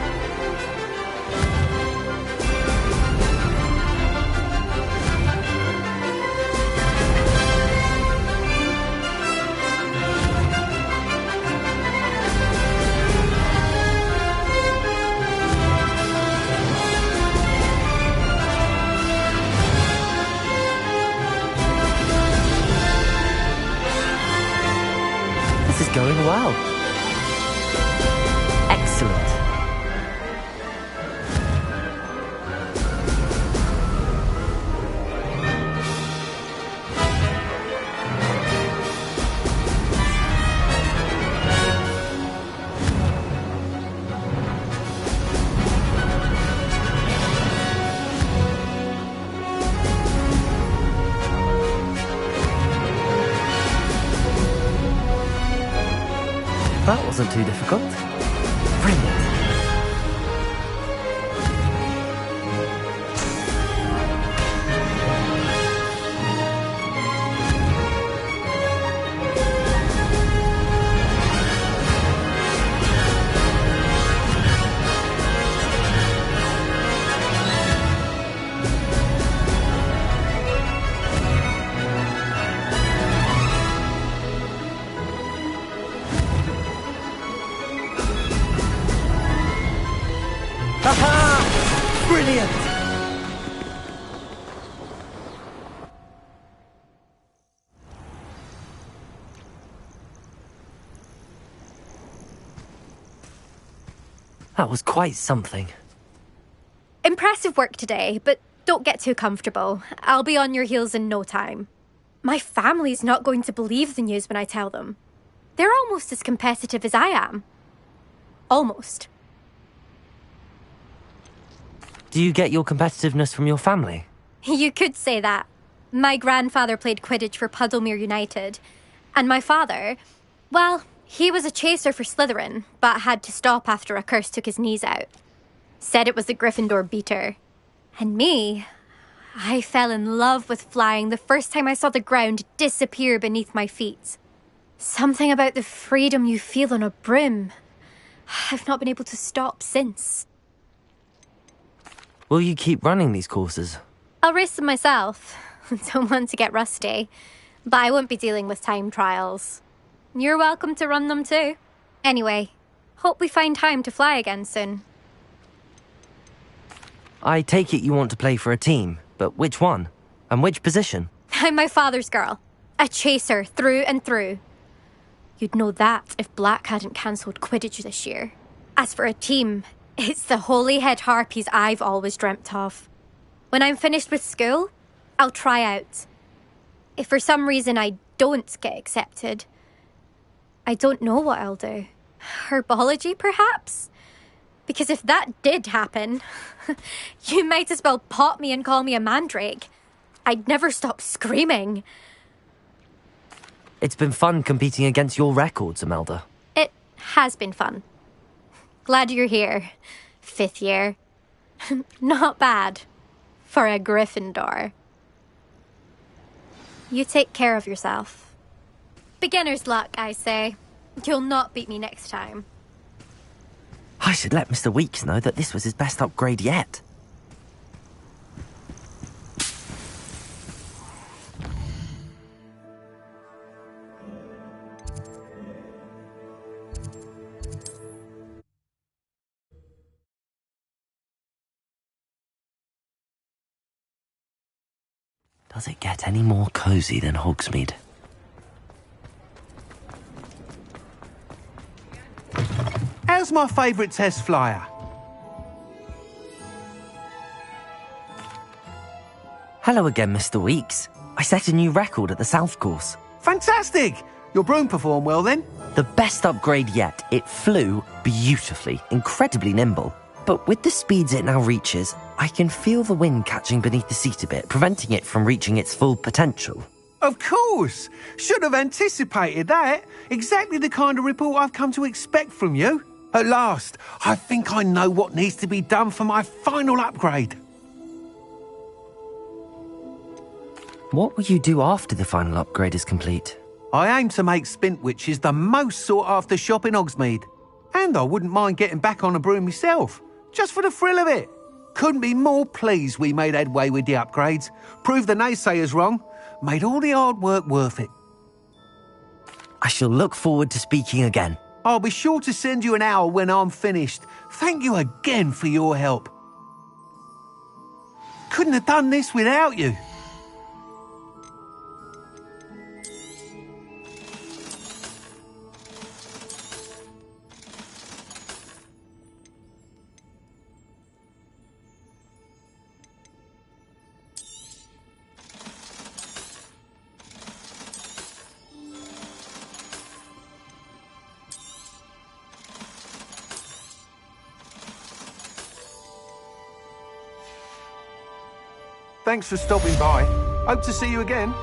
This is going well. Excellent. That wasn't too difficult. Brilliant. Haha! Brilliant! That was quite something. Impressive work today, but don't get too comfortable. I'll be on your heels in no time. My family's not going to believe the news when I tell them. They're almost as competitive as I am. Almost. Do you get your competitiveness from your family? You could say that. My grandfather played Quidditch for Puddlemere United. And my father, well, he was a chaser for Slytherin, but had to stop after a curse took his knees out. Said it was the Gryffindor beater. And me, I fell in love with flying the first time I saw the ground disappear beneath my feet. Something about the freedom you feel on a broom. I've not been able to stop since. Will you keep running these courses? I'll race them myself. Don't want to get rusty. But I won't be dealing with time trials. You're welcome to run them too. Anyway, hope we find time to fly again soon. I take it you want to play for a team, but which one? And which position? I'm my father's girl. A chaser through and through. You'd know that if Black hadn't cancelled Quidditch this year. As for a team, it's the Holyhead Harpies I've always dreamt of. When I'm finished with school, I'll try out. If for some reason I don't get accepted, I don't know what I'll do. Herbology, perhaps? Because if that did happen, you might as well pop me and call me a mandrake. I'd never stop screaming. It's been fun competing against your records, Imelda. It has been fun. Glad you're here. 5th year. Not bad. For a Gryffindor. You take care of yourself. Beginner's luck, I say. You'll not beat me next time. I should let Mr. Weeks know that this was his best upgrade yet. Does it get any more cozy than Hogsmeade? How's my favourite test flyer? Hello again, Mr. Weeks. I set a new record at the South Course. Fantastic! Your broom performed well then? The best upgrade yet. It flew beautifully, incredibly nimble. But with the speeds it now reaches, I can feel the wind catching beneath the seat a bit, preventing it from reaching its full potential. Of course! Should have anticipated that. Exactly the kind of report I've come to expect from you. At last, I think I know what needs to be done for my final upgrade. What will you do after the final upgrade is complete? I aim to make Spintwitches the most sought-after shop in Hogsmeade. And I wouldn't mind getting back on a broom myself, just for the thrill of it. Couldn't be more pleased we made headway with the upgrades, proved the naysayers wrong, made all the hard work worth it. I shall look forward to speaking again. I'll be sure to send you an owl when I'm finished. Thank you again for your help. Couldn't have done this without you. Thanks for stopping by. Hope to see you again.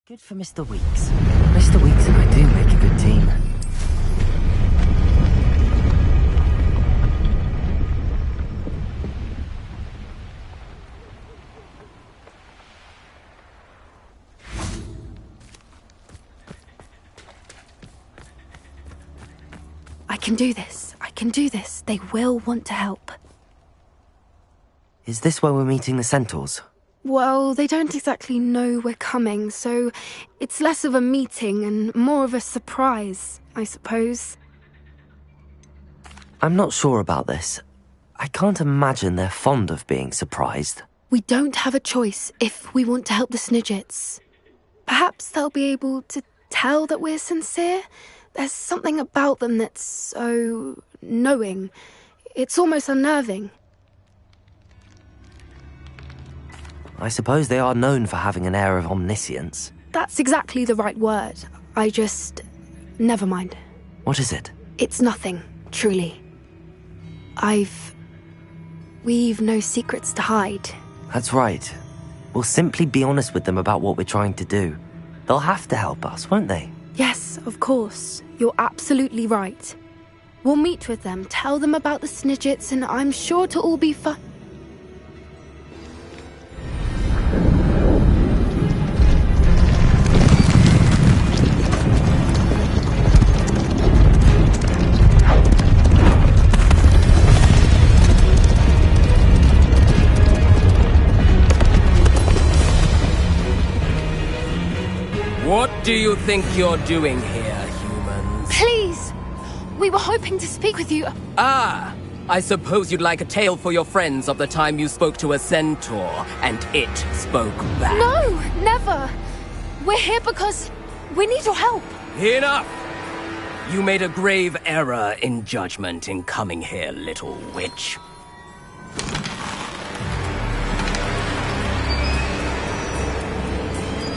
Good for Mr. Weeks. Mr. Weeks and I do make a good team. I can do this. I can do this. They will want to help. Is this where we're meeting the centaurs? Well, they don't exactly know we're coming, so it's less of a meeting and more of a surprise, I suppose. I'm not sure about this. I can't imagine they're fond of being surprised. We don't have a choice if we want to help the Snidgets. Perhaps they'll be able to tell that we're sincere. There's something about them that's so knowing. It's almost unnerving. I suppose they are known for having an air of omniscience. That's exactly the right word. Never mind. What is it? It's nothing, truly. We've no secrets to hide. That's right. We'll simply be honest with them about what we're trying to do. They'll have to help us, won't they? Yes, of course. You're absolutely right. We'll meet with them, tell them about the Snidgets, and I'm sure it'll all be fun. What do you think you're doing here, humans? Please! We were hoping to speak with you. Ah! I suppose you'd like a tale for your friends of the time you spoke to a centaur, and it spoke back. No! Never! We're here because we need your help. Enough! You made a grave error in judgment in coming here, little witch.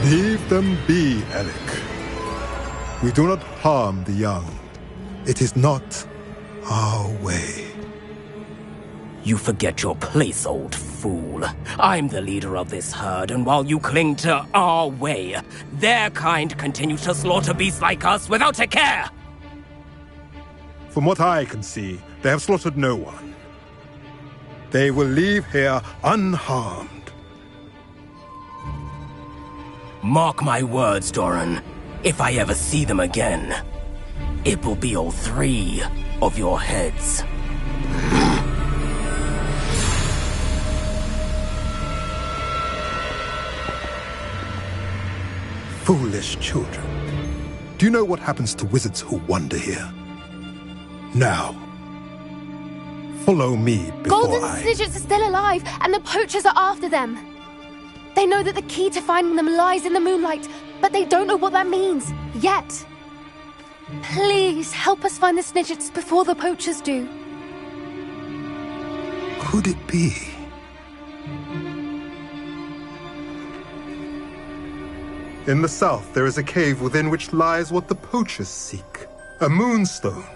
Leave them be, Alec. We do not harm the young. It is not our way. You forget your place, old fool. I'm the leader of this herd, and while you cling to our way, their kind continue to slaughter beasts like us without a care! From what I can see, they have slaughtered no one. They will leave here unharmed. Mark my words, Doran. If I ever see them again, it will be all 3 of your heads. Foolish children. Do you know what happens to wizards who wander here? Now, follow me before Golden Snidgets are still alive, and the poachers are after them. They know that the key to finding them lies in the moonlight, but they don't know what that means, yet. Please, help us find the Snidgets before the poachers do. Could it be? In the south, there is a cave within which lies what the poachers seek. A moonstone.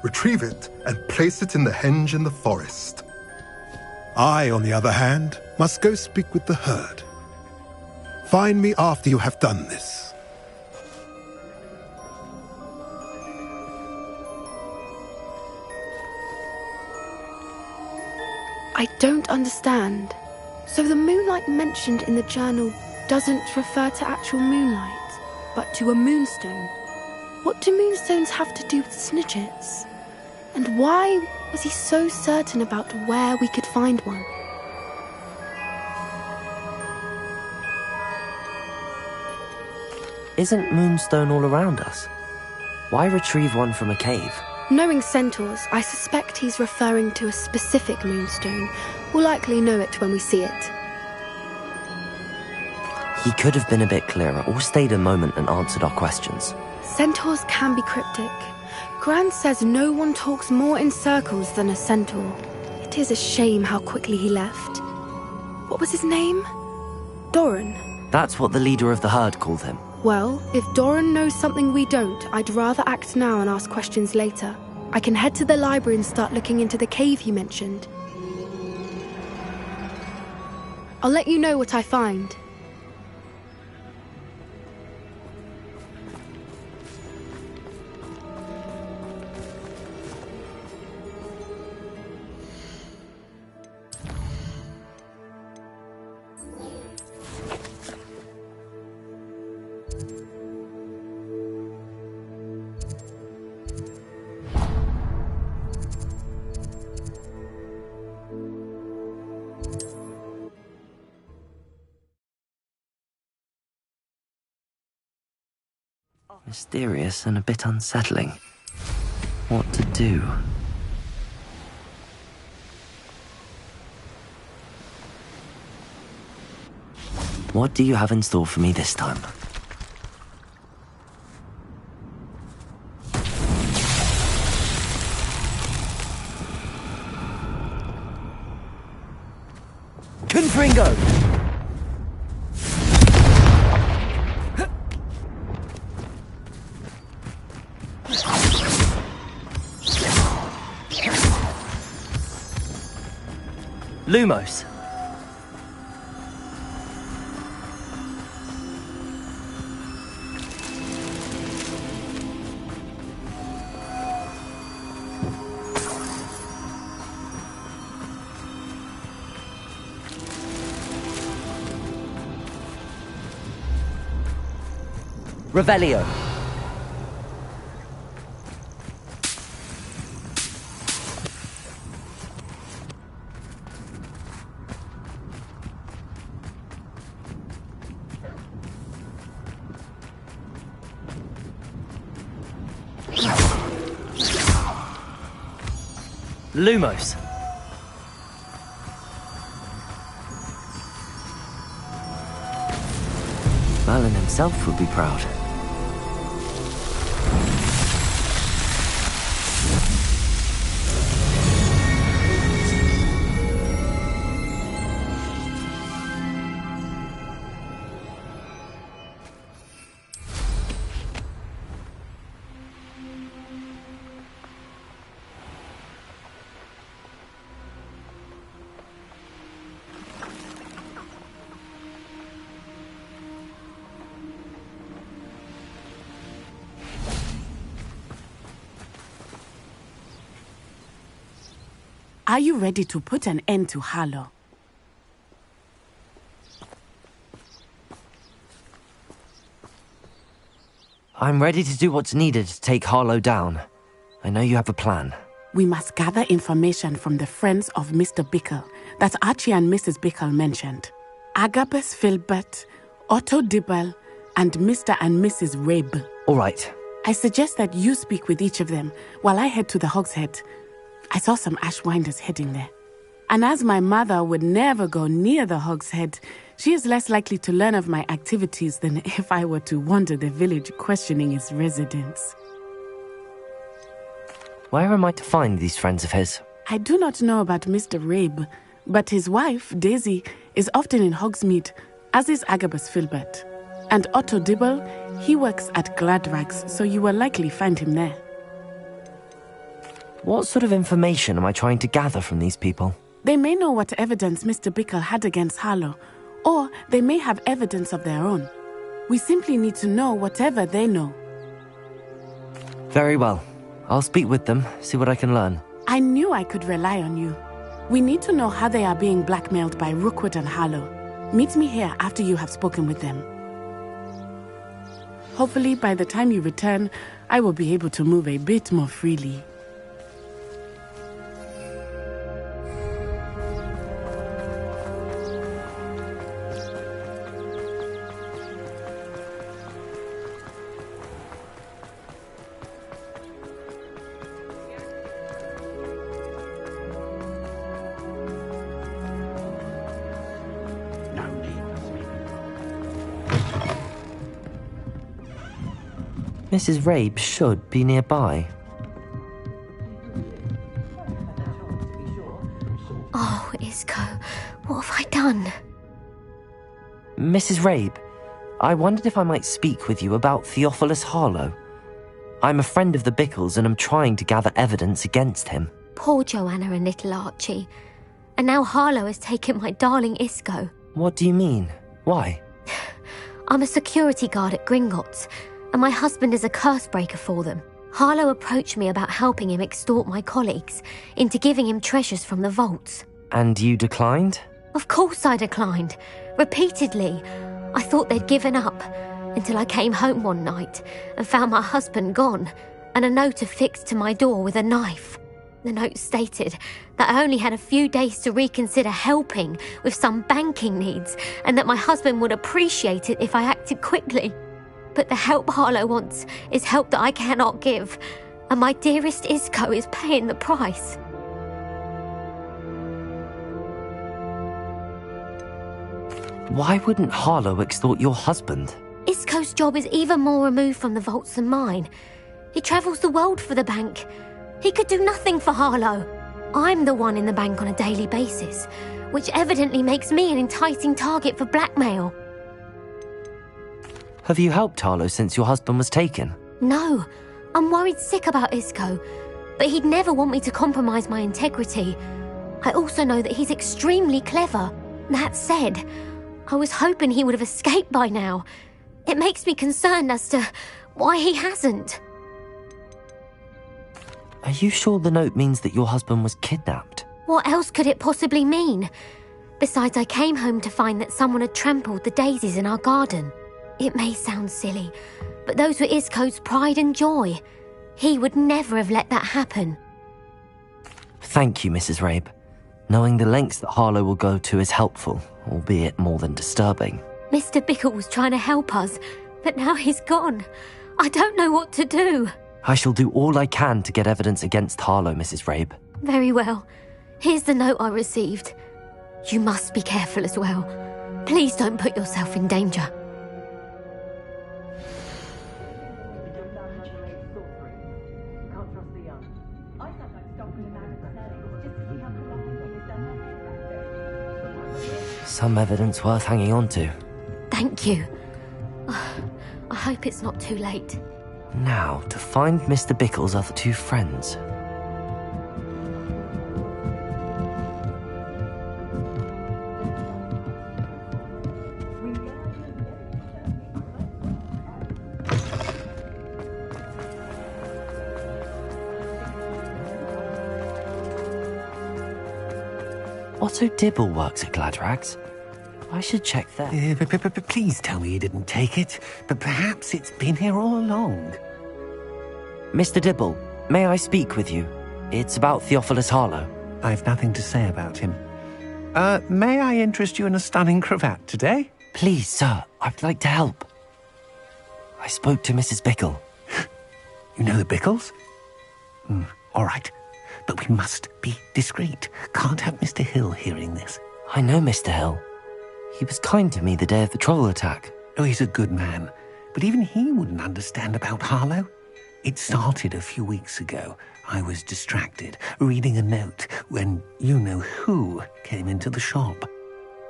Retrieve it and place it in the henge in the forest. I, on the other hand, must go speak with the herd. Find me after you have done this. I don't understand. So the moonlight mentioned in the journal doesn't refer to actual moonlight, but to a moonstone. What do moonstones have to do with Snidgets? And why was he so certain about where we could find one? Isn't moonstone all around us? Why retrieve one from a cave? Knowing centaurs, I suspect he's referring to a specific moonstone. We'll likely know it when we see it. He could have been a bit clearer, or stayed a moment and answered our questions. Centaurs can be cryptic. Gran says no one talks more in circles than a centaur. It is a shame how quickly he left. What was his name? Doran. That's what the leader of the herd called him. Well, if Doran knows something we don't, I'd rather act now and ask questions later. I can head to the library and start looking into the cave he mentioned. I'll let you know what I find. Mysterious and a bit unsettling. What to do? What do you have in store for me this time? Confringo! Lumos. Revelio. Lumos. Merlin himself would be proud. Are you ready to put an end to Harlow? I'm ready to do what's needed to take Harlow down. I know you have a plan. We must gather information from the friends of Mr. Bickle that Archie and Mrs. Bickle mentioned. Agabus Filbert, Otto Dibble, and Mr. and Mrs. Rabe. All right. I suggest that you speak with each of them while I head to the Hogshead. I saw some Ashwinders heading there. And as my mother would never go near the Hogshead, she is less likely to learn of my activities than if I were to wander the village questioning its residents. Where am I to find these friends of his? I do not know about Mr. Rabe, but his wife, Daisy, is often in Hogsmeade, as is Agabus Filbert. And Otto Dibble, he works at Gladrags, so you will likely find him there. What sort of information am I trying to gather from these people? They may know what evidence Mr. Bickle had against Harlow, or they may have evidence of their own. We simply need to know whatever they know. Very well. I'll speak with them, see what I can learn. I knew I could rely on you. We need to know how they are being blackmailed by Rookwood and Harlow. Meet me here after you have spoken with them. Hopefully, by the time you return, I will be able to move a bit more freely. Mrs. Rabe should be nearby. Oh, Isco, what have I done? Mrs. Rabe, I wondered if I might speak with you about Theophilus Harlow. I'm a friend of the Bickles and I'm trying to gather evidence against him. Poor Joanna and little Archie. And now Harlow has taken my darling Isco. What do you mean? Why? I'm a security guard at Gringotts, and my husband is a curse breaker for them. Harlow approached me about helping him extort my colleagues into giving him treasures from the vaults. And you declined? Of course I declined. Repeatedly. I thought they'd given up, until I came home one night and found my husband gone, and a note affixed to my door with a knife. The note stated that I only had a few days to reconsider helping with some banking needs, and that my husband would appreciate it if I acted quickly. But the help Harlow wants is help that I cannot give, and my dearest Isco is paying the price. Why wouldn't Harlow extort your husband? Isco's job is even more removed from the vaults than mine. He travels the world for the bank. He could do nothing for Harlow. I'm the one in the bank on a daily basis, which evidently makes me an enticing target for blackmail. Have you helped Harlow since your husband was taken? No, I'm worried sick about Isco, but he'd never want me to compromise my integrity. I also know that he's extremely clever. That said, I was hoping he would have escaped by now. It makes me concerned as to why he hasn't. Are you sure the note means that your husband was kidnapped? What else could it possibly mean? Besides, I came home to find that someone had trampled the daisies in our garden. It may sound silly, but those were Isco's pride and joy. He would never have let that happen. Thank you, Mrs. Rabe. Knowing the lengths that Harlow will go to is helpful, albeit more than disturbing. Mr. Bickle was trying to help us, but now he's gone. I don't know what to do. I shall do all I can to get evidence against Harlow, Mrs. Rabe. Very well. Here's the note I received. You must be careful as well. Please don't put yourself in danger. Some evidence worth hanging on to. Thank you. I hope it's not too late. Now, to find Mr. Bickle's other two friends. Otto Dibble works at Gladrags. I should check there. Please tell me you didn't take it. But perhaps it's been here all along. Mr. Dibble, may I speak with you? It's about Theophilus Harlow. I've nothing to say about him. May I interest you in a stunning cravat today? Please, sir, I'd like to help. I spoke to Mrs. Bickle. You know the Bickles? All right. But we must be discreet. Can't have Mr. Hill hearing this. I know Mr. Hill. He was kind to me the day of the troll attack. Oh, he's a good man. But even he wouldn't understand about Harlow. It started a few weeks ago. I was distracted, reading a note, when you-know-who came into the shop.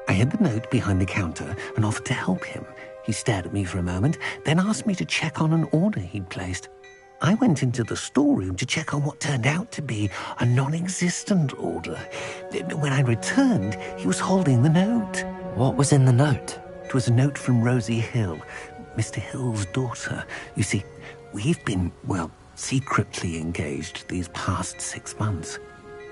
I hid the note behind the counter and offered to help him. He stared at me for a moment, then asked me to check on an order he'd placed. I went into the storeroom to check on what turned out to be a non-existent order. When I returned, he was holding the note. What was in the note? It was a note from Rosie Hill, Mr. Hill's daughter. You see, we've been, secretly engaged these past 6 months.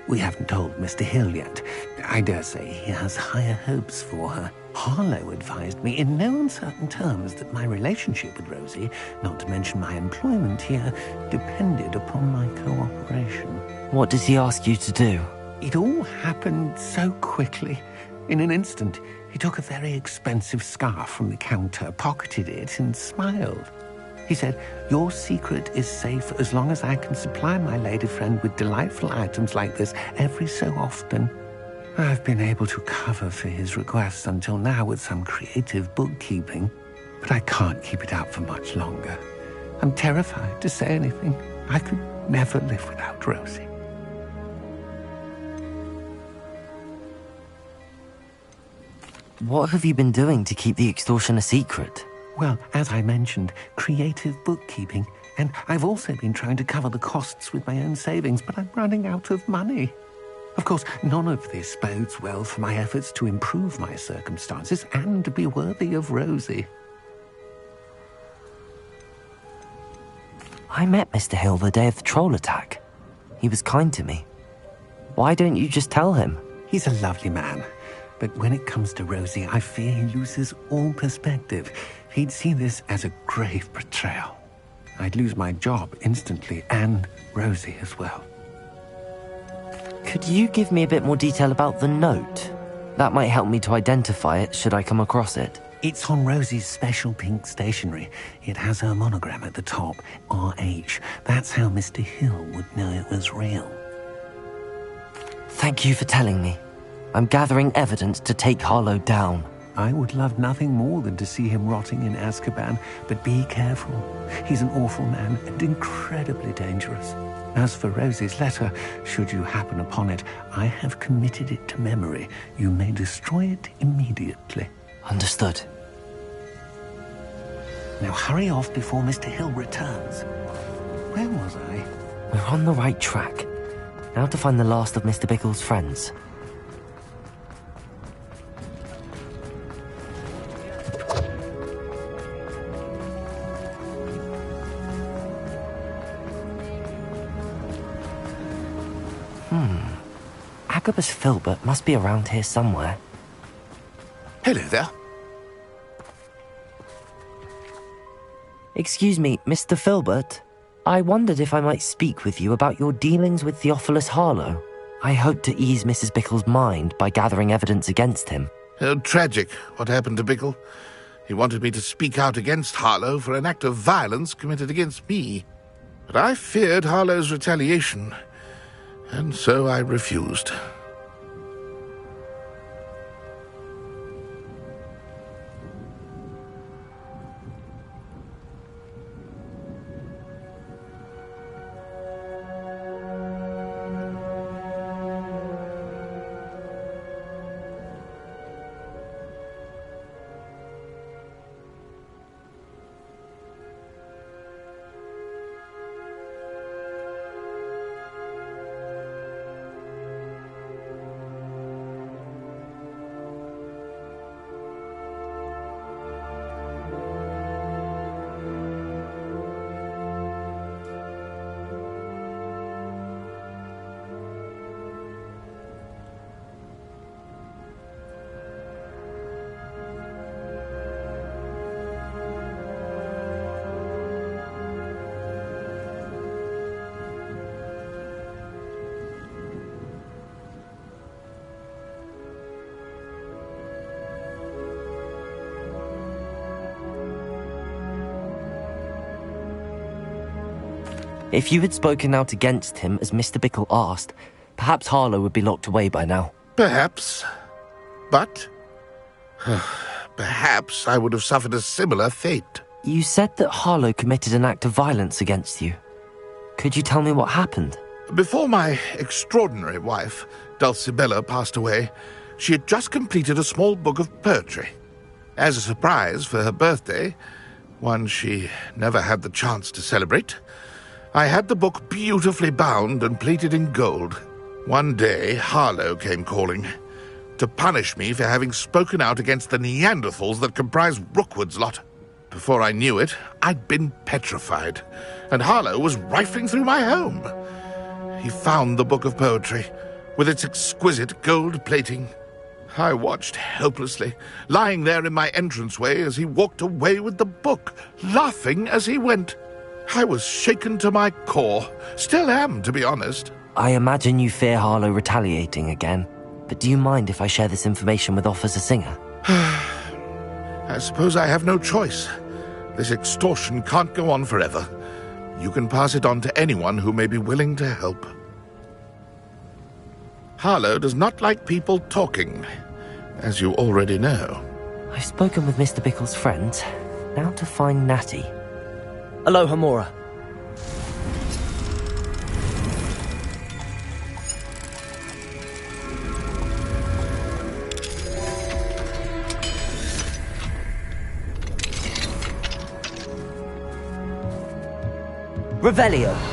We haven't told Mr. Hill yet. I dare say he has higher hopes for her. Harlow advised me in no uncertain terms that my relationship with Rosie, not to mention my employment here, depended upon my cooperation. What did he ask you to do? It all happened so quickly. In an instant, he took a very expensive scarf from the counter, pocketed it, and smiled. He said, "Your secret is safe as long as I can supply my lady friend with delightful items like this every so often." I've been able to cover for his requests until now with some creative bookkeeping, but I can't keep it up for much longer. I'm terrified to say anything. I could never live without Rosie. What have you been doing to keep the extortion a secret? Well, as I mentioned, creative bookkeeping. And I've also been trying to cover the costs with my own savings, but I'm running out of money. Of course, none of this bodes well for my efforts to improve my circumstances and to be worthy of Rosie. I met Mr. Hill the day of the troll attack. He was kind to me. Why don't you just tell him? He's a lovely man. But when it comes to Rosie, I fear he loses all perspective. He'd see this as a grave betrayal. I'd lose my job instantly, and Rosie as well. Could you give me a bit more detail about the note? That might help me to identify it should I come across it. It's on Rosie's special pink stationery. It has her monogram at the top, RH. That's how Mr. Hill would know it was real. Thank you for telling me. I'm gathering evidence to take Harlow down. I would love nothing more than to see him rotting in Azkaban, but be careful. He's an awful man and incredibly dangerous. As for Rosie's letter, should you happen upon it, I have committed it to memory. You may destroy it immediately. Understood. Now hurry off before Mr. Hill returns. Where was I? We're on the right track. Now to find the last of Mr. Bickle's friends. Agabus Filbert must be around here somewhere. Hello there. Excuse me, Mr. Filbert. I wondered if I might speak with you about your dealings with Theophilus Harlow. I hope to ease Mrs. Bickle's mind by gathering evidence against him. Tragic, what happened to Bickle. He wanted me to speak out against Harlow for an act of violence committed against me. But I feared Harlow's retaliation, and so I refused. If you had spoken out against him as Mr. Bickle asked, perhaps Harlow would be locked away by now. Perhaps. But perhaps I would have suffered a similar fate. You said that Harlow committed an act of violence against you. Could you tell me what happened? Before my extraordinary wife, Dulcibella, passed away, she had just completed a small book of poetry. As a surprise for her birthday, one she never had the chance to celebrate, I had the book beautifully bound and plated in gold. One day, Harlow came calling to punish me for having spoken out against the Neanderthals that comprise Rookwood's lot. Before I knew it, I'd been petrified, and Harlow was rifling through my home. He found the book of poetry, with its exquisite gold plating. I watched helplessly, lying there in my entranceway as he walked away with the book, laughing as he went. I was shaken to my core. Still am, to be honest. I imagine you fear Harlow retaliating again, but do you mind if I share this information with Officer Singer? I suppose I have no choice. This extortion can't go on forever. You can pass it on to anyone who may be willing to help. Harlow does not like people talking, as you already know. I've spoken with Mr. Bickle's friends. Now to find Natty. Aloha, Mora. Revelio.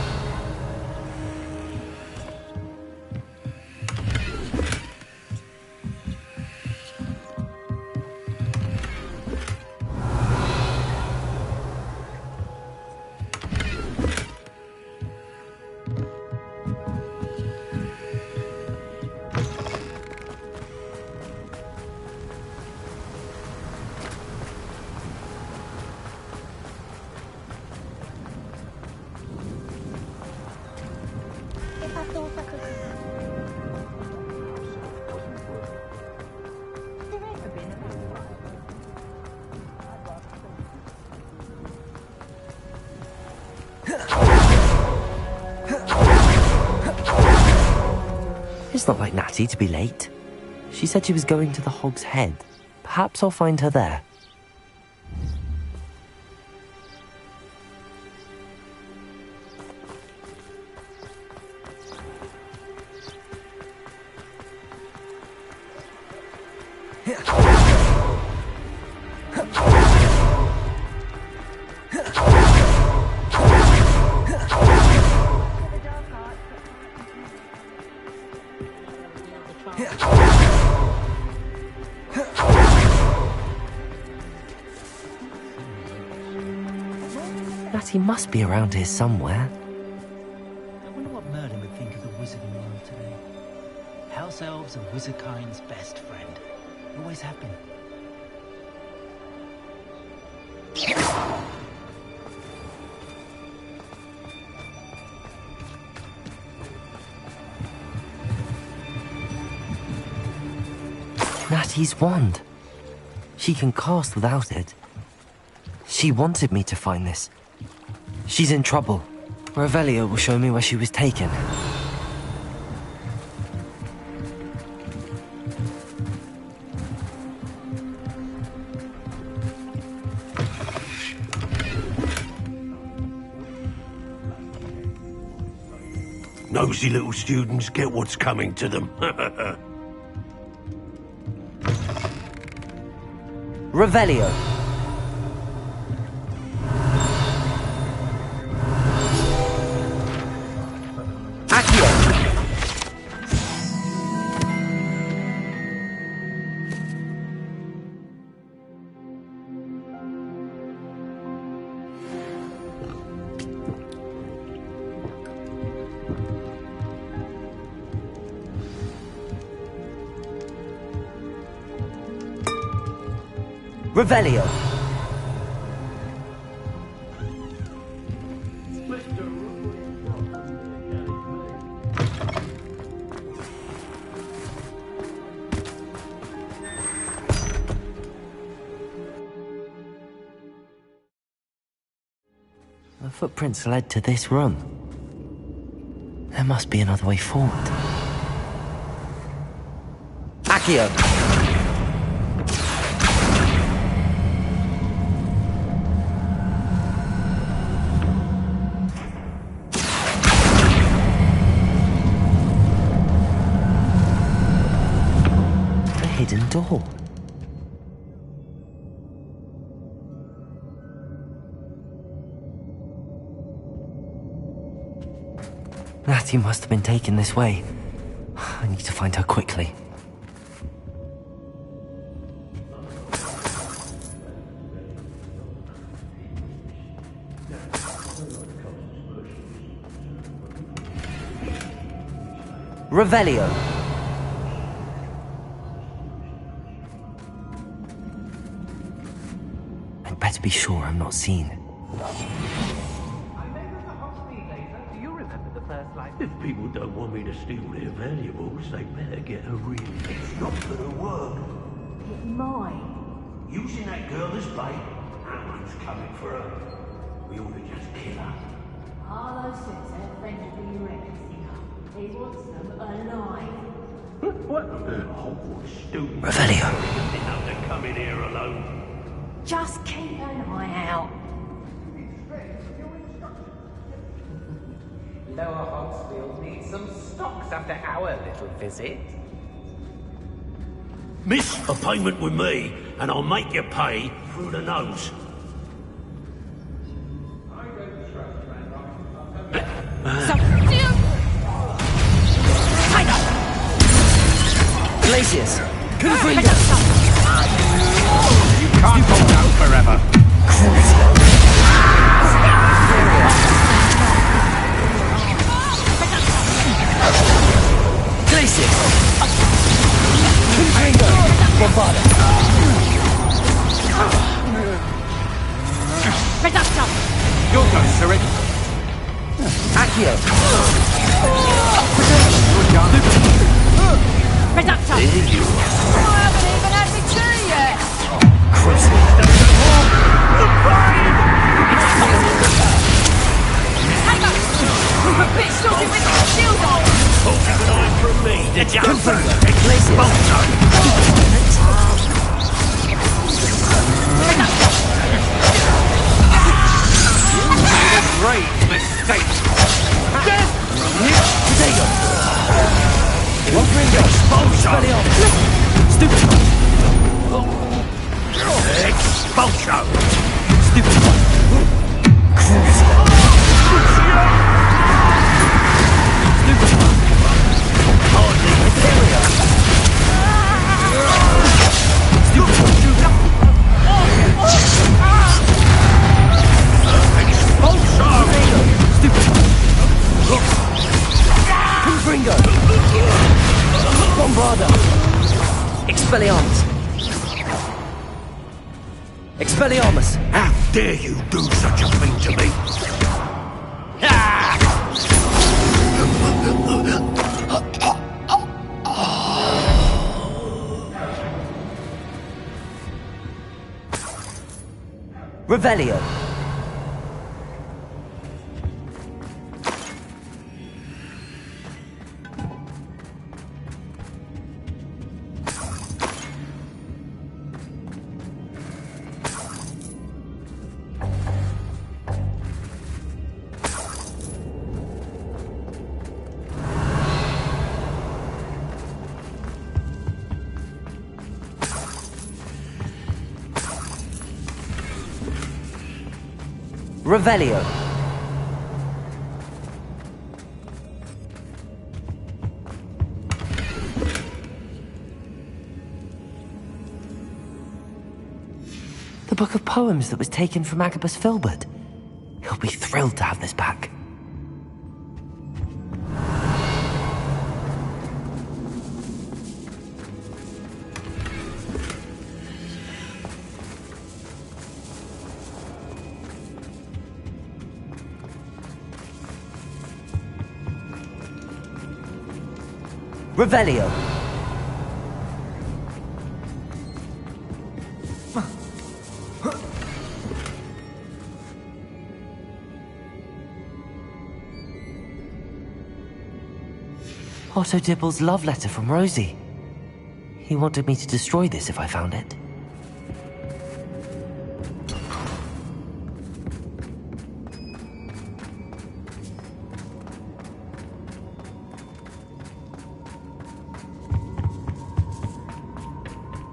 It's not like Natty to be late. She said she was going to the Hog's Head. Perhaps I'll find her there. Natty must be around here somewhere. I wonder what Merlin would think of the wizarding world today. House elves are wizardkind's best friend. Always have been. Natty's wand. She can cast without it. She wanted me to find this. She's in trouble. Revelio will show me where she was taken. Nosy little students get what's coming to them. Revelio. Revelio. The footprints led to this room. There must be another way forward. Accio! Hidden door. Natty must have been taken this way. I need to find her quickly. Revelio. Better be sure I'm not seen. If people don't want me to steal their valuables, they better get a real... It's not gonna work. It's mine. Using that girl as bait, no one's coming for her. We ought to just kill her. Arlo says her friend will be your executor. He wants them alive. What? Hogwarts student. Revelio. Enough to come in here alone. Just keep an eye out. Lower Hogsfield needs some stocks after our little visit. Miss a payment with me, and I'll make you pay through the nose. Glacius! You can't hold out forever. Glacius! Bombada! You're done, Cyril. Accio! Reductor! I haven't even had me tea yet! escape! Potato! Confringo! Expulsion! Stupid! Expulsion! Stupid! Hardly inferior! Confringo! Bombarda! Expelliarmus! Expelliarmus! How dare you do such a thing to me? Revelio. Revelio. The book of poems that was taken from Agabus Filbert. He'll be thrilled to have this back. Revelio. Otto Dibble's love letter from Rosie. He wanted me to destroy this if I found it.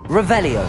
Revelio.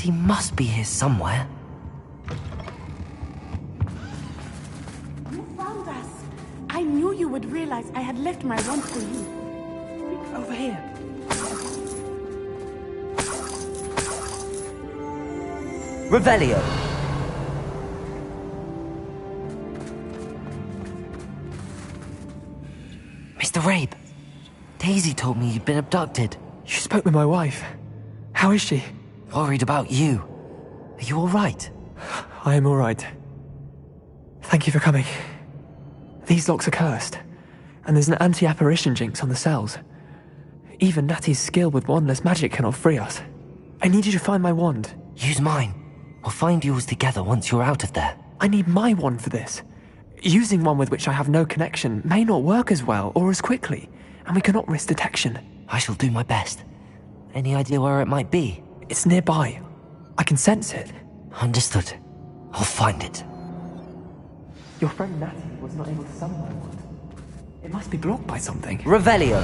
He must be here somewhere. You found us. I knew you would realize I had left my wand for you. Over here. Revelio. Mr. Rabe, Daisy told me you'd been abducted. You spoke with my wife. How is she? Worried about you. Are you all right? I am all right. Thank you for coming. These locks are cursed, and there's an anti-apparition jinx on the cells. Even Natty's skill with wandless magic cannot free us. I need you to find my wand. Use mine. We'll find yours together once you're out of there. I need my wand for this. Using one with which I have no connection may not work as well or as quickly, and we cannot risk detection. I shall do my best. Any idea where it might be? It's nearby. I can sense it. Understood. I'll find it. Your friend Natty was not able to summon my wand. It must be blocked by something. Revelio.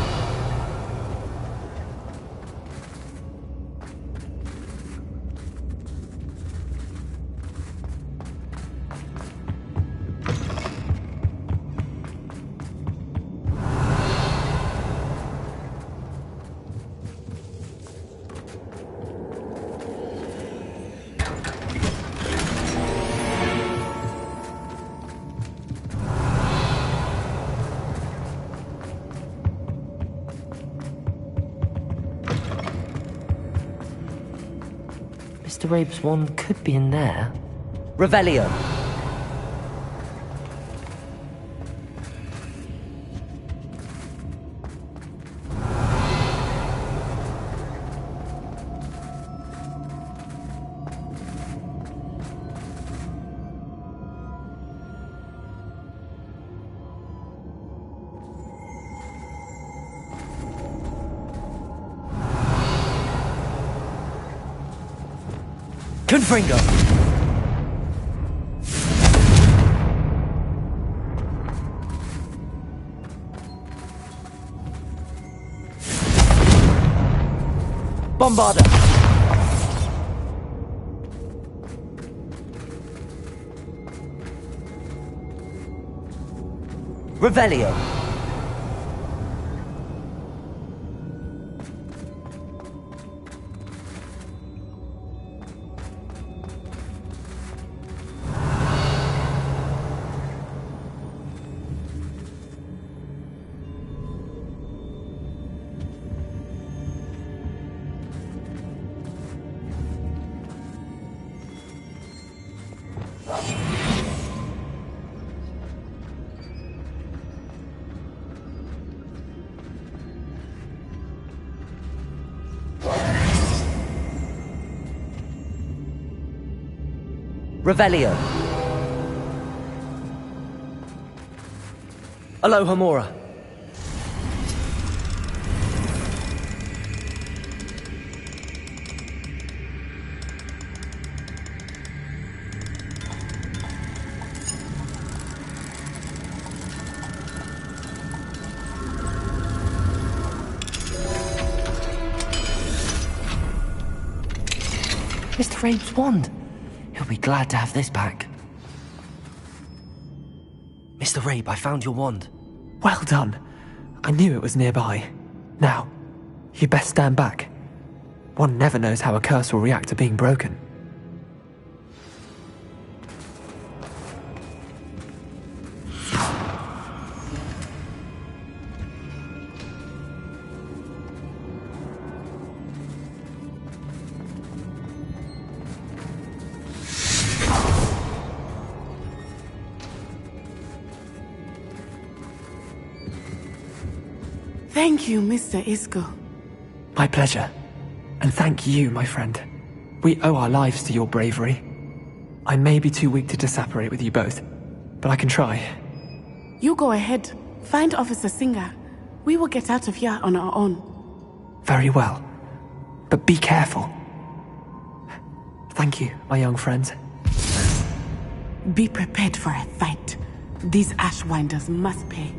Mr. Rabe's wand could be in there. Revelio. Confringo! Bombarda! Revelio! Revelio. Alohomora. Mr. Rabe's wand. He'll be glad to have this back. Mr. Rabe, I found your wand. Well done. I knew it was nearby. Now, you best stand back. One never knows how a curse will react to being broken. Thank you, Mr. Isco. My pleasure. And thank you, my friend. We owe our lives to your bravery. I may be too weak to disapparate with you both, but I can try. You go ahead. Find Officer Singer. We will get out of here on our own. Very well. But be careful. Thank you, my young friends. Be prepared for a fight. These Ashwinders must pay.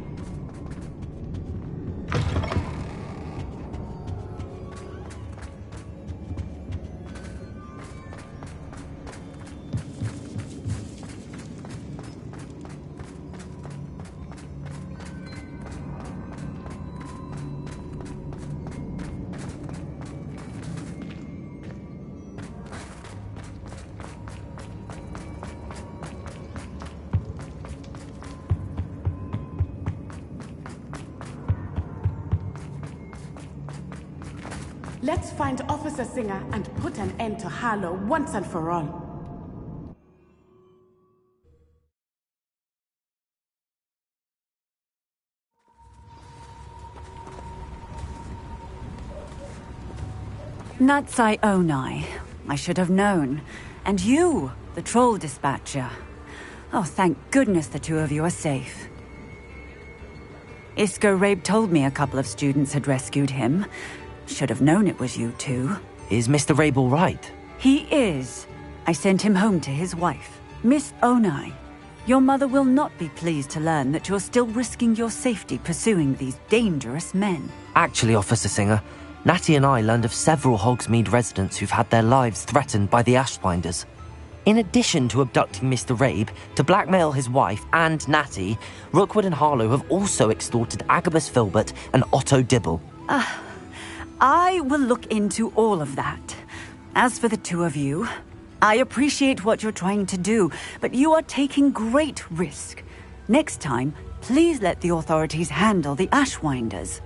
Let's find Officer Singer and put an end to Harlow once and for all. Natsai Onai. I should have known. And you, the troll dispatcher. Oh, thank goodness the two of you are safe. Isco Rabe told me a couple of students had rescued him. Should have known it was you two. Is Mr. Rabe all right? He is. I sent him home to his wife. Miss Onai, your mother will not be pleased to learn that you're still risking your safety pursuing these dangerous men. Actually, Officer Singer, Natty and I learned of several Hogsmeade residents who've had their lives threatened by the Ashwinders. In addition to abducting Mr. Rabe to blackmail his wife and Natty, Rookwood and Harlow have also extorted Agabus Filbert and Otto Dibble. I will look into all of that. As for the two of you, I appreciate what you're trying to do, but you are taking great risk. Next time, please let the authorities handle the Ashwinders.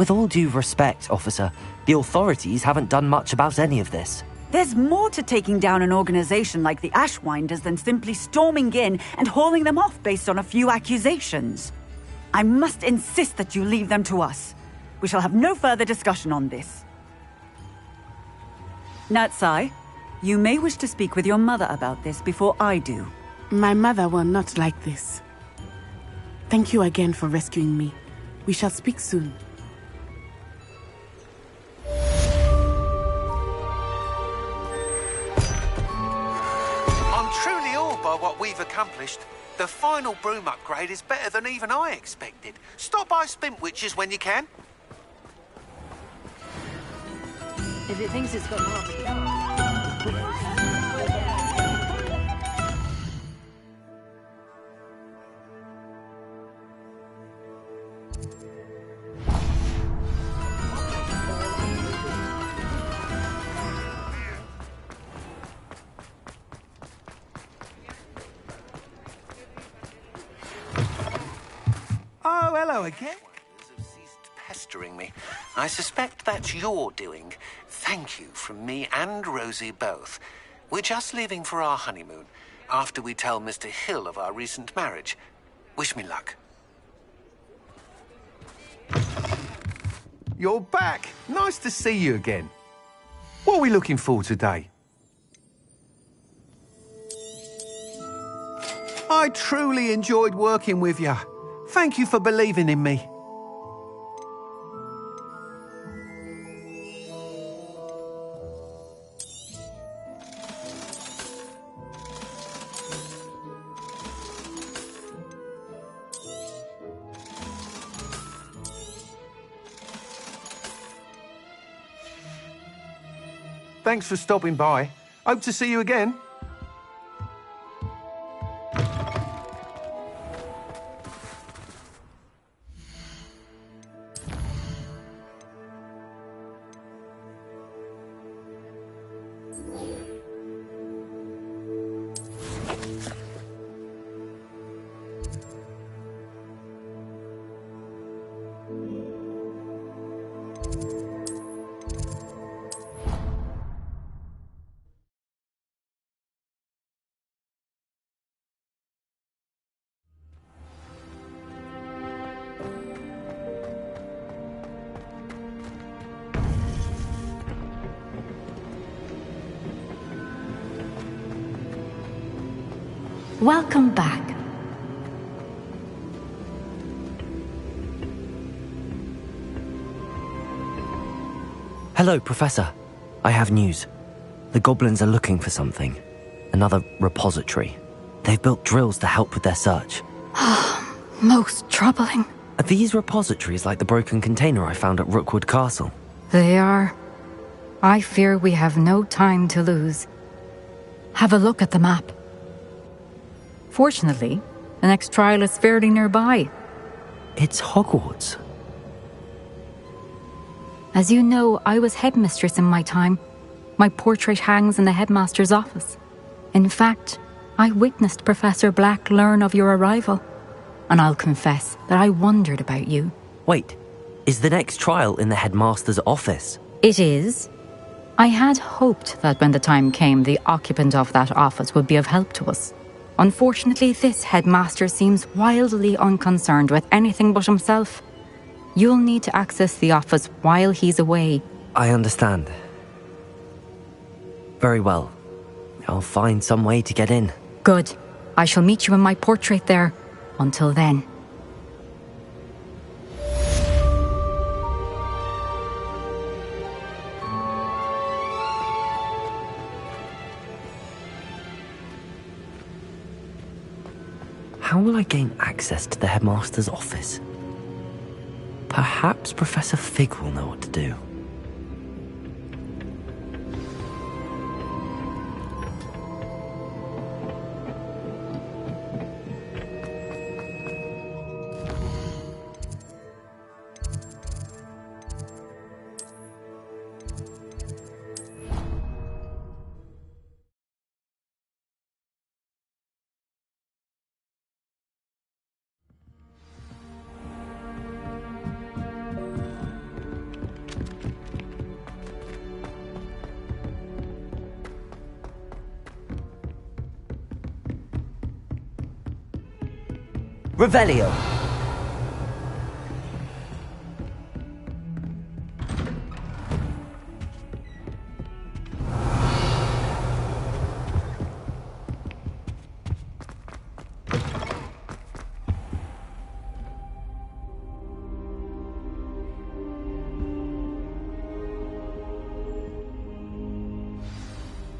With all due respect, officer, the authorities haven't done much about any of this. There's more to taking down an organization like the Ashwinders than simply storming in and hauling them off based on a few accusations. I must insist that you leave them to us. We shall have no further discussion on this. Natsai, you may wish to speak with your mother about this before I do. My mother will not like this. Thank you again for rescuing me. We shall speak soon. I'm truly awed by what we've accomplished. The final broom upgrade is better than even I expected. Stop by Spintwitches when you can. If it thinks it's got half a car. Oh, hello again. Have ceased pestering me. I suspect that's your doing. Thank you from me and Rosie both. We're just leaving for our honeymoon, after we tell Mr. Hill of our recent marriage. Wish me luck. You're back. Nice to see you again. What are we looking for today? I truly enjoyed working with you. Thank you for believing in me. Thanks for stopping by. Hope to see you again. Welcome back. Hello, Professor. I have news. The goblins are looking for something. Another repository. They've built drills to help with their search. Most troubling. Are these repositories like the broken container I found at Rookwood Castle? They are. I fear we have no time to lose. Have a look at the map. Fortunately, the next trial is fairly nearby. It's Hogwarts. As you know, I was headmistress in my time. My portrait hangs in the headmaster's office. In fact, I witnessed Professor Black learn of your arrival. And I'll confess that I wondered about you. Wait, is the next trial in the headmaster's office? It is. I had hoped that when the time came, the occupant of that office would be of help to us. Unfortunately, this headmaster seems wildly unconcerned with anything but himself. You'll need to access the office while he's away. I understand. Very well. I'll find some way to get in. Good. I shall meet you in my portrait there. Until then. How will I gain access to the headmaster's office? Perhaps Professor Fig will know what to do. Revelio.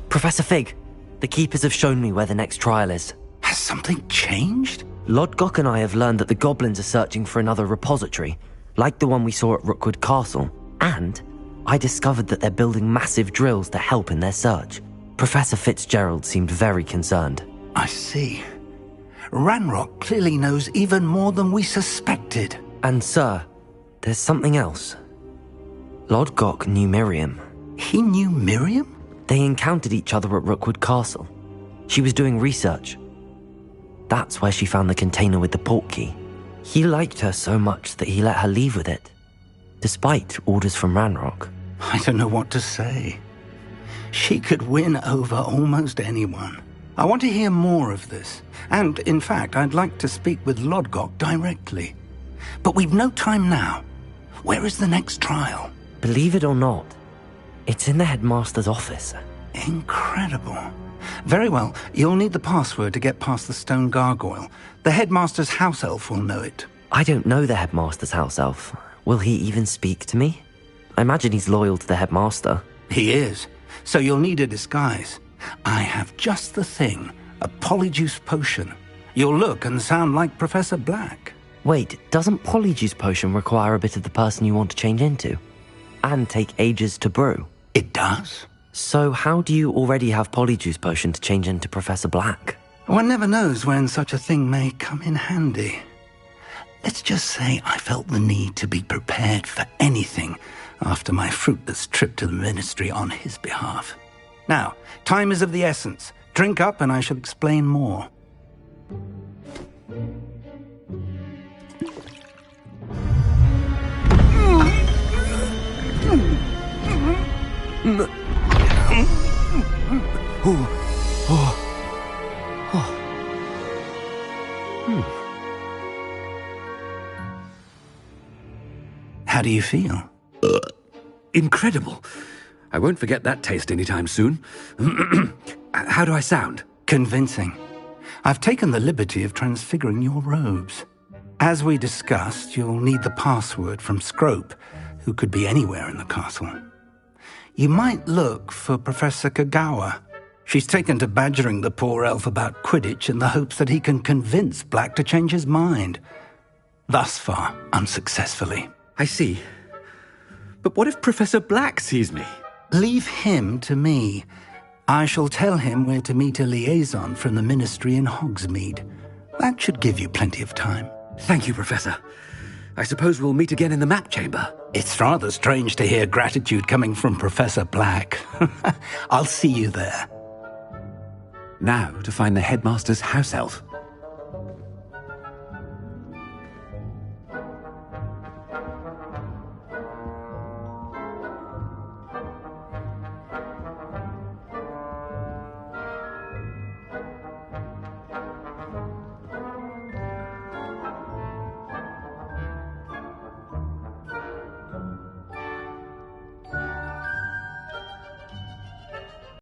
Professor Fig, the Keepers have shown me where the next trial is. Has something changed? Lodgok and I have learned that the goblins are searching for another repository, like the one we saw at Rookwood Castle. And I discovered that they're building massive drills to help in their search. Professor Fitzgerald seemed very concerned. I see. Ranrock clearly knows even more than we suspected. And sir, there's something else. Lodgok knew Miriam. He knew Miriam? They encountered each other at Rookwood Castle. She was doing research. That's where she found the container with the portkey. He liked her so much that he let her leave with it, despite orders from Ranrock. I don't know what to say. She could win over almost anyone. I want to hear more of this. And, in fact, I'd like to speak with Lodgok directly. But we've no time now. Where is the next trial? Believe it or not, it's in the headmaster's office. Incredible. Very well, you'll need the password to get past the stone gargoyle. The headmaster's house elf will know it. I don't know the headmaster's house elf. Will he even speak to me? I imagine he's loyal to the headmaster. He is. So you'll need a disguise. I have just the thing. A polyjuice potion. You'll look and sound like Professor Black. Wait, doesn't polyjuice potion require a bit of the person you want to change into? And take ages to brew? It does. So how do you already have polyjuice potion to change into Professor Black? One never knows when such a thing may come in handy. Let's just say I felt the need to be prepared for anything after my fruitless trip to the ministry on his behalf. Now, time is of the essence. Drink up and I shall explain more. How do you feel? Incredible. I won't forget that taste anytime soon. How do I sound? Convincing. I've taken the liberty of transfiguring your robes. As we discussed, you'll need the password from Scrope, who could be anywhere in the castle. You might look for Professor Kagawa. She's taken to badgering the poor elf about Quidditch in the hopes that he can convince Black to change his mind. Thus far, unsuccessfully. I see. But what if Professor Black sees me? Leave him to me. I shall tell him where to meet a liaison from the ministry in Hogsmeade. That should give you plenty of time. Thank you, Professor. I suppose we'll meet again in the map chamber. It's rather strange to hear gratitude coming from Professor Black. I'll see you there. Now to find the headmaster's house elf.